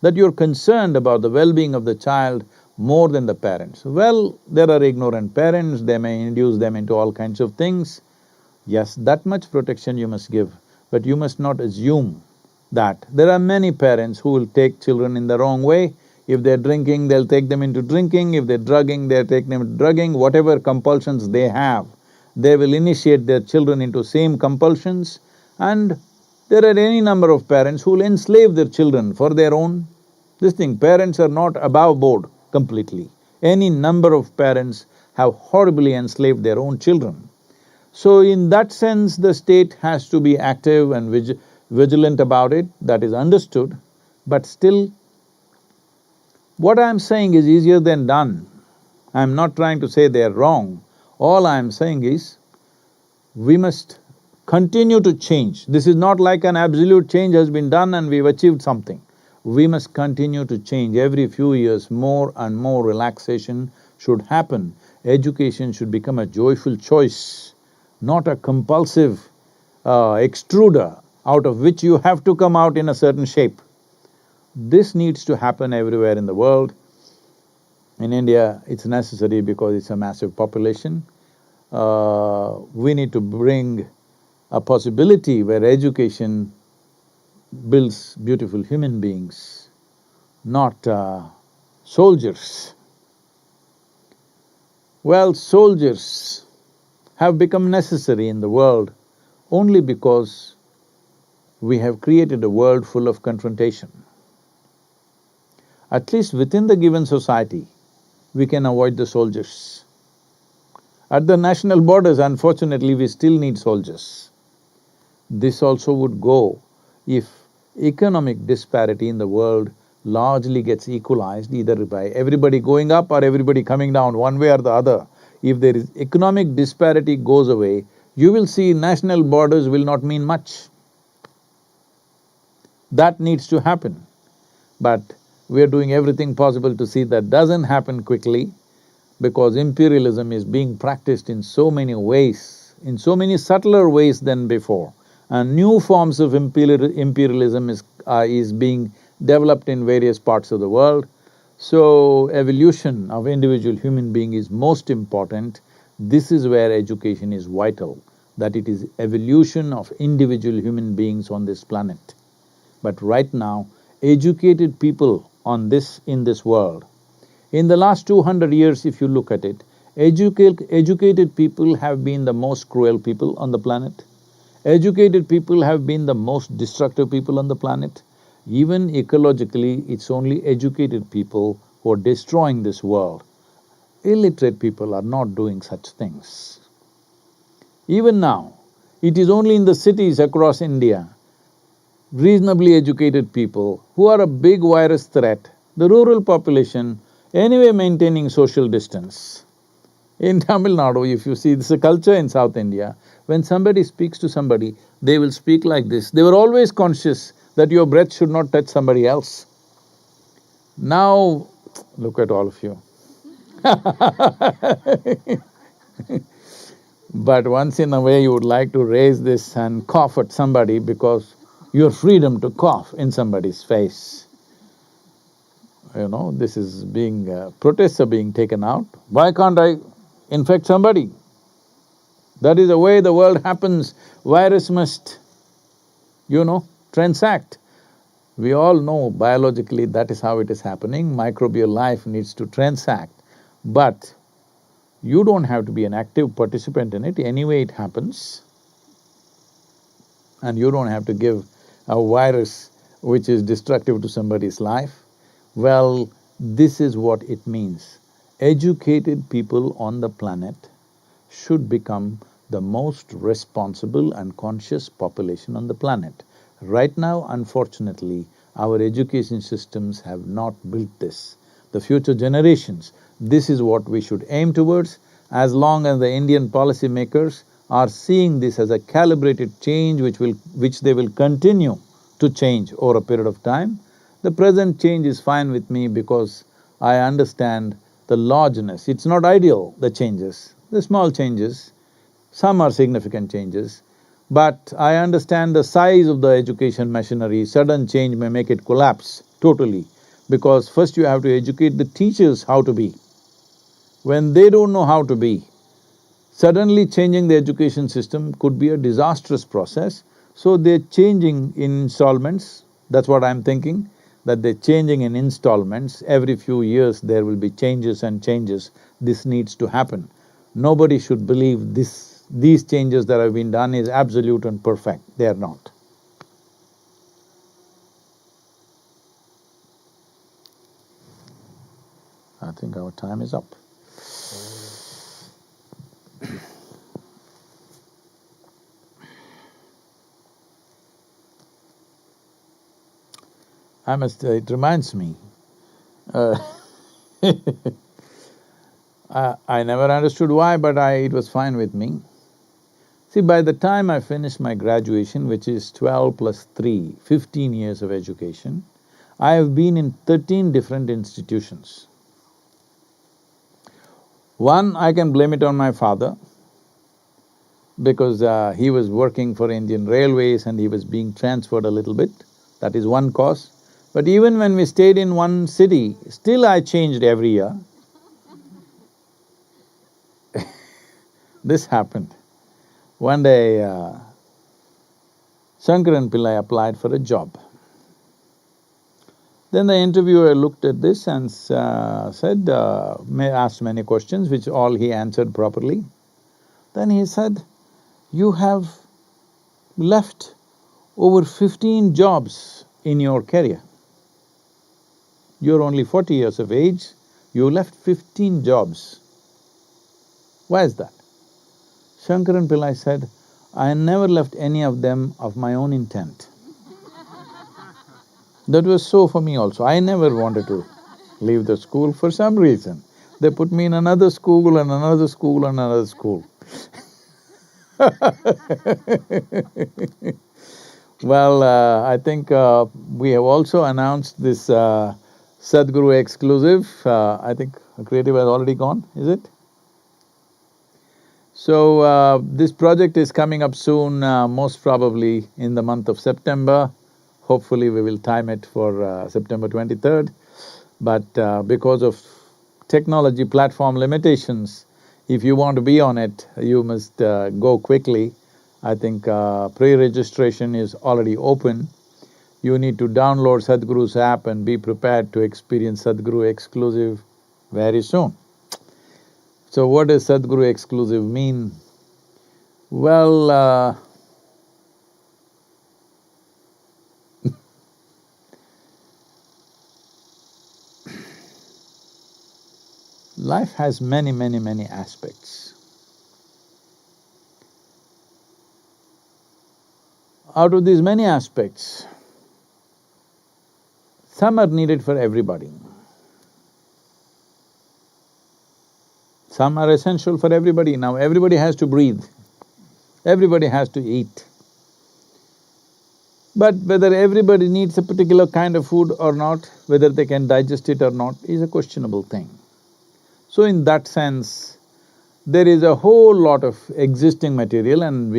A: That you're concerned about the well-being of the child more than the parents. Well, there are ignorant parents, they may induce them into all kinds of things. Yes, that much protection you must give, but you must not assume that. There are many parents who will take children in the wrong way. If they're drinking, they'll take them into drinking. If they're drugging, they'll take them into drugging. Whatever compulsions they have, they will initiate their children into same compulsions, and there are any number of parents who will enslave their children for their own… This thing, parents are not above board completely. Any number of parents have horribly enslaved their own children. So in that sense, the state has to be active and vigilant about it, that is understood, but still, what I'm saying is easier than done. I'm not trying to say they're wrong. All I'm saying is, we must continue to change. This is not like an absolute change has been done and we've achieved something. We must continue to change. Every few years, more and more relaxation should happen. Education should become a joyful choice, not a compulsive extruder out of which you have to come out in a certain shape. This needs to happen everywhere in the world. In India, it's necessary because it's a massive population. We need to bring a possibility where education builds beautiful human beings, not soldiers. Well, soldiers have become necessary in the world only because we have created a world full of confrontation. At least within the given society, we can avoid the soldiers. At the national borders, unfortunately, we still need soldiers. This also would go if economic disparity in the world largely gets equalized, either by everybody going up or everybody coming down, one way or the other. If there is economic disparity goes away, you will see national borders will not mean much. That needs to happen. But we are doing everything possible to see that doesn't happen quickly, because imperialism is being practiced in so many ways, in so many subtler ways than before. And new forms of imperialism is being developed in various parts of the world. So, evolution of individual human being is most important. This is where education is vital, that it is evolution of individual human beings on this planet. But right now, educated people in this world, in the last 200 years if you look at it, educated people have been the most cruel people on the planet. Educated people have been the most destructive people on the planet. Even ecologically, it's only educated people who are destroying this world. Illiterate people are not doing such things. Even now, it is only in the cities across India, reasonably educated people who are a big virus threat, the rural population anyway maintaining social distance. In Tamil Nadu, if you see, this is a culture in South India, when somebody speaks to somebody, they will speak like this. They were always conscious that your breath should not touch somebody else. Now, look at all of you. But once in a way you would like to raise this and cough at somebody because your freedom to cough in somebody's face. You know, this is being… protests are being taken out. Why can't I infect somebody? That is the way the world happens. Virus must, transact. We all know biologically that is how it is happening. Microbial life needs to transact. But you don't have to be an active participant in it, anyway it happens. And you don't have to give a virus which is destructive to somebody's life. Well, this is what it means. Educated people on the planet should become the most responsible and conscious population on the planet. Right now, unfortunately, our education systems have not built this. The future generations, this is what we should aim towards. As long as the Indian policymakers are seeing this as a calibrated change which they will continue to change over a period of time, the present change is fine with me because I understand the largeness. It's not ideal, the changes, the small changes, some are significant changes, but I understand the size of the education machinery. Sudden change may make it collapse totally, because first you have to educate the teachers how to be. When they don't know how to be, suddenly changing the education system could be a disastrous process, so they're changing in installments. That's what I'm thinking, that they're changing in installments. Every few years there will be changes and changes. This needs to happen. Nobody should believe these changes that have been done is absolute and perfect. They are not. I think our time is up. It reminds me, I never understood why, but it was fine with me. See, by the time I finished my graduation, which is 12 plus 3, 15 years of education, I have been in 13 different institutions. One, I can blame it on my father. because he was working for Indian Railways and he was being transferred a little bit. That is one cause. But even when we stayed in one city, still I changed every year. This happened. One day, Shankaran Pillai applied for a job. Then the interviewer looked at this and said, asked many questions, which all he answered properly. Then he said, "You have left over 15 jobs in your career. You're only 40 years of age, you left 15 jobs. Why is that?" Shankaran Pillai said, "I never left any of them of my own intent." That was so for me also. I never wanted to leave the school for some reason. They put me in another school and another school and another school. Well, I think we have also announced this Sadhguru exclusive. I think Creative has already gone, is it? So, this project is coming up soon, most probably in the month of September. Hopefully we will time it for September 23rd. But because of technology platform limitations, if you want to be on it, you must go quickly. I think pre-registration is already open. You need to download Sadhguru's app and be prepared to experience Sadhguru exclusive very soon. So what does Sadhguru exclusive mean? Well, life has many, many, many aspects. Out of these many aspects, some are needed for everybody. Some are essential for everybody. Now everybody has to breathe, everybody has to eat. But whether everybody needs a particular kind of food or not, whether they can digest it or not, is a questionable thing. So in that sense, there is a whole lot of existing material and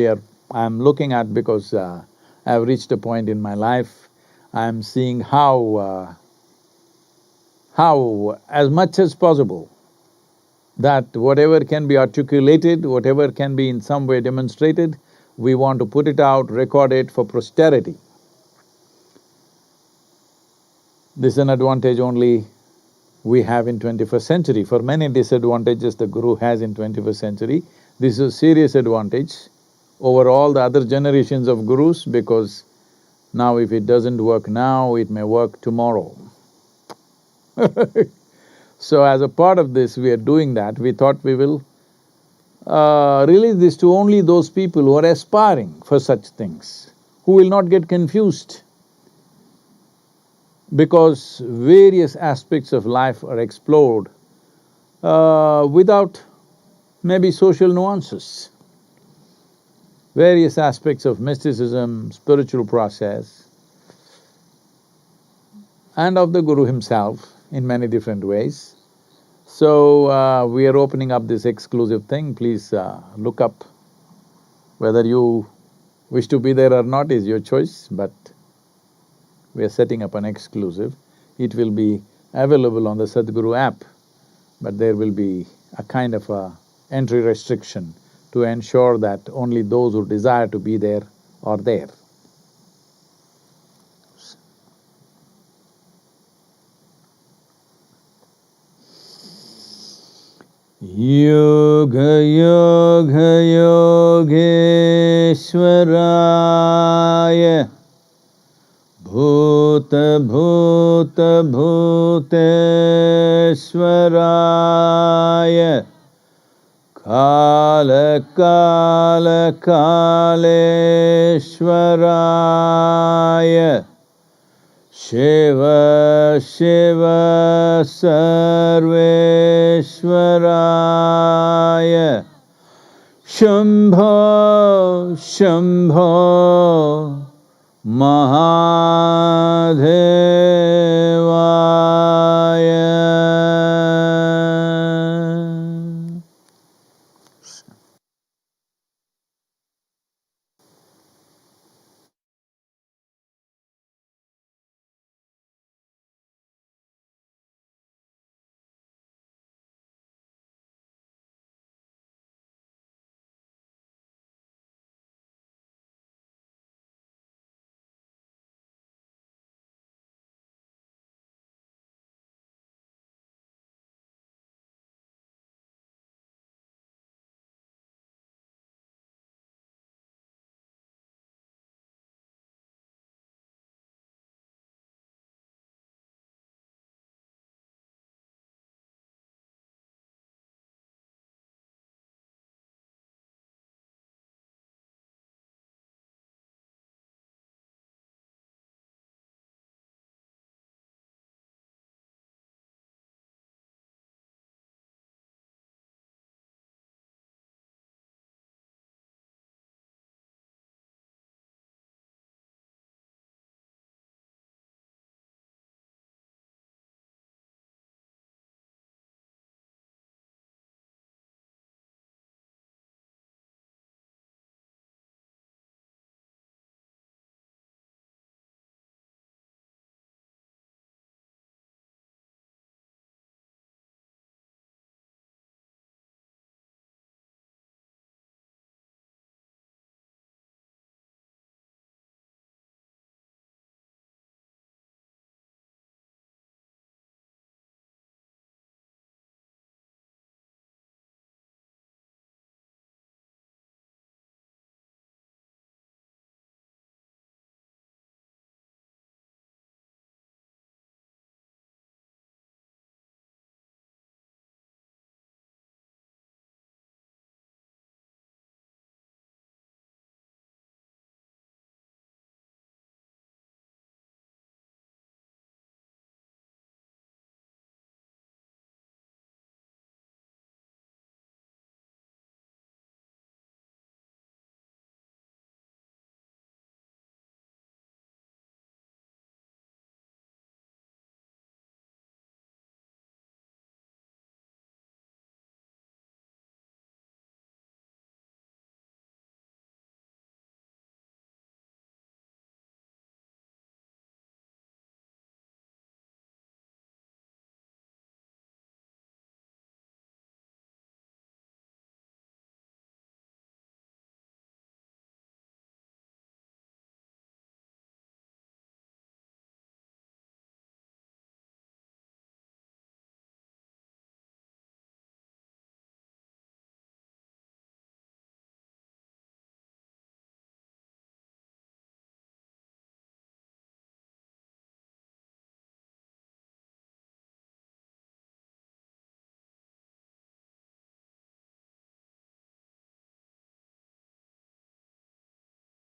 A: I'm looking at, because I've reached a point in my life, I'm seeing how as much as possible, that whatever can be articulated, whatever can be in some way demonstrated, we want to put it out, record it for posterity. This is an advantage only we have in 21st century. For many disadvantages the Guru has in 21st century, this is a serious advantage over all the other generations of Gurus, because now if it doesn't work now, it may work tomorrow. So as a part of this, we are doing that. We thought we will release this to only those people who are aspiring for such things, who will not get confused, because various aspects of life are explored without maybe social nuances. Various aspects of mysticism, spiritual process, and of the Guru himself in many different ways. So, we are opening up this exclusive thing. Please look up. Whether you wish to be there or not is your choice, but we are setting up an exclusive. It will be available on the Sadhguru app, but there will be a kind of a entry restriction to ensure that only those who desire to be there are there. Yoga Yoga Yogeshwaraya Bhuta Bhuta Bhuteshwaraya Kala Kala Kaleshwaraya Shiva Shiva Sarveshwaraya Shambho Shambho Mahadev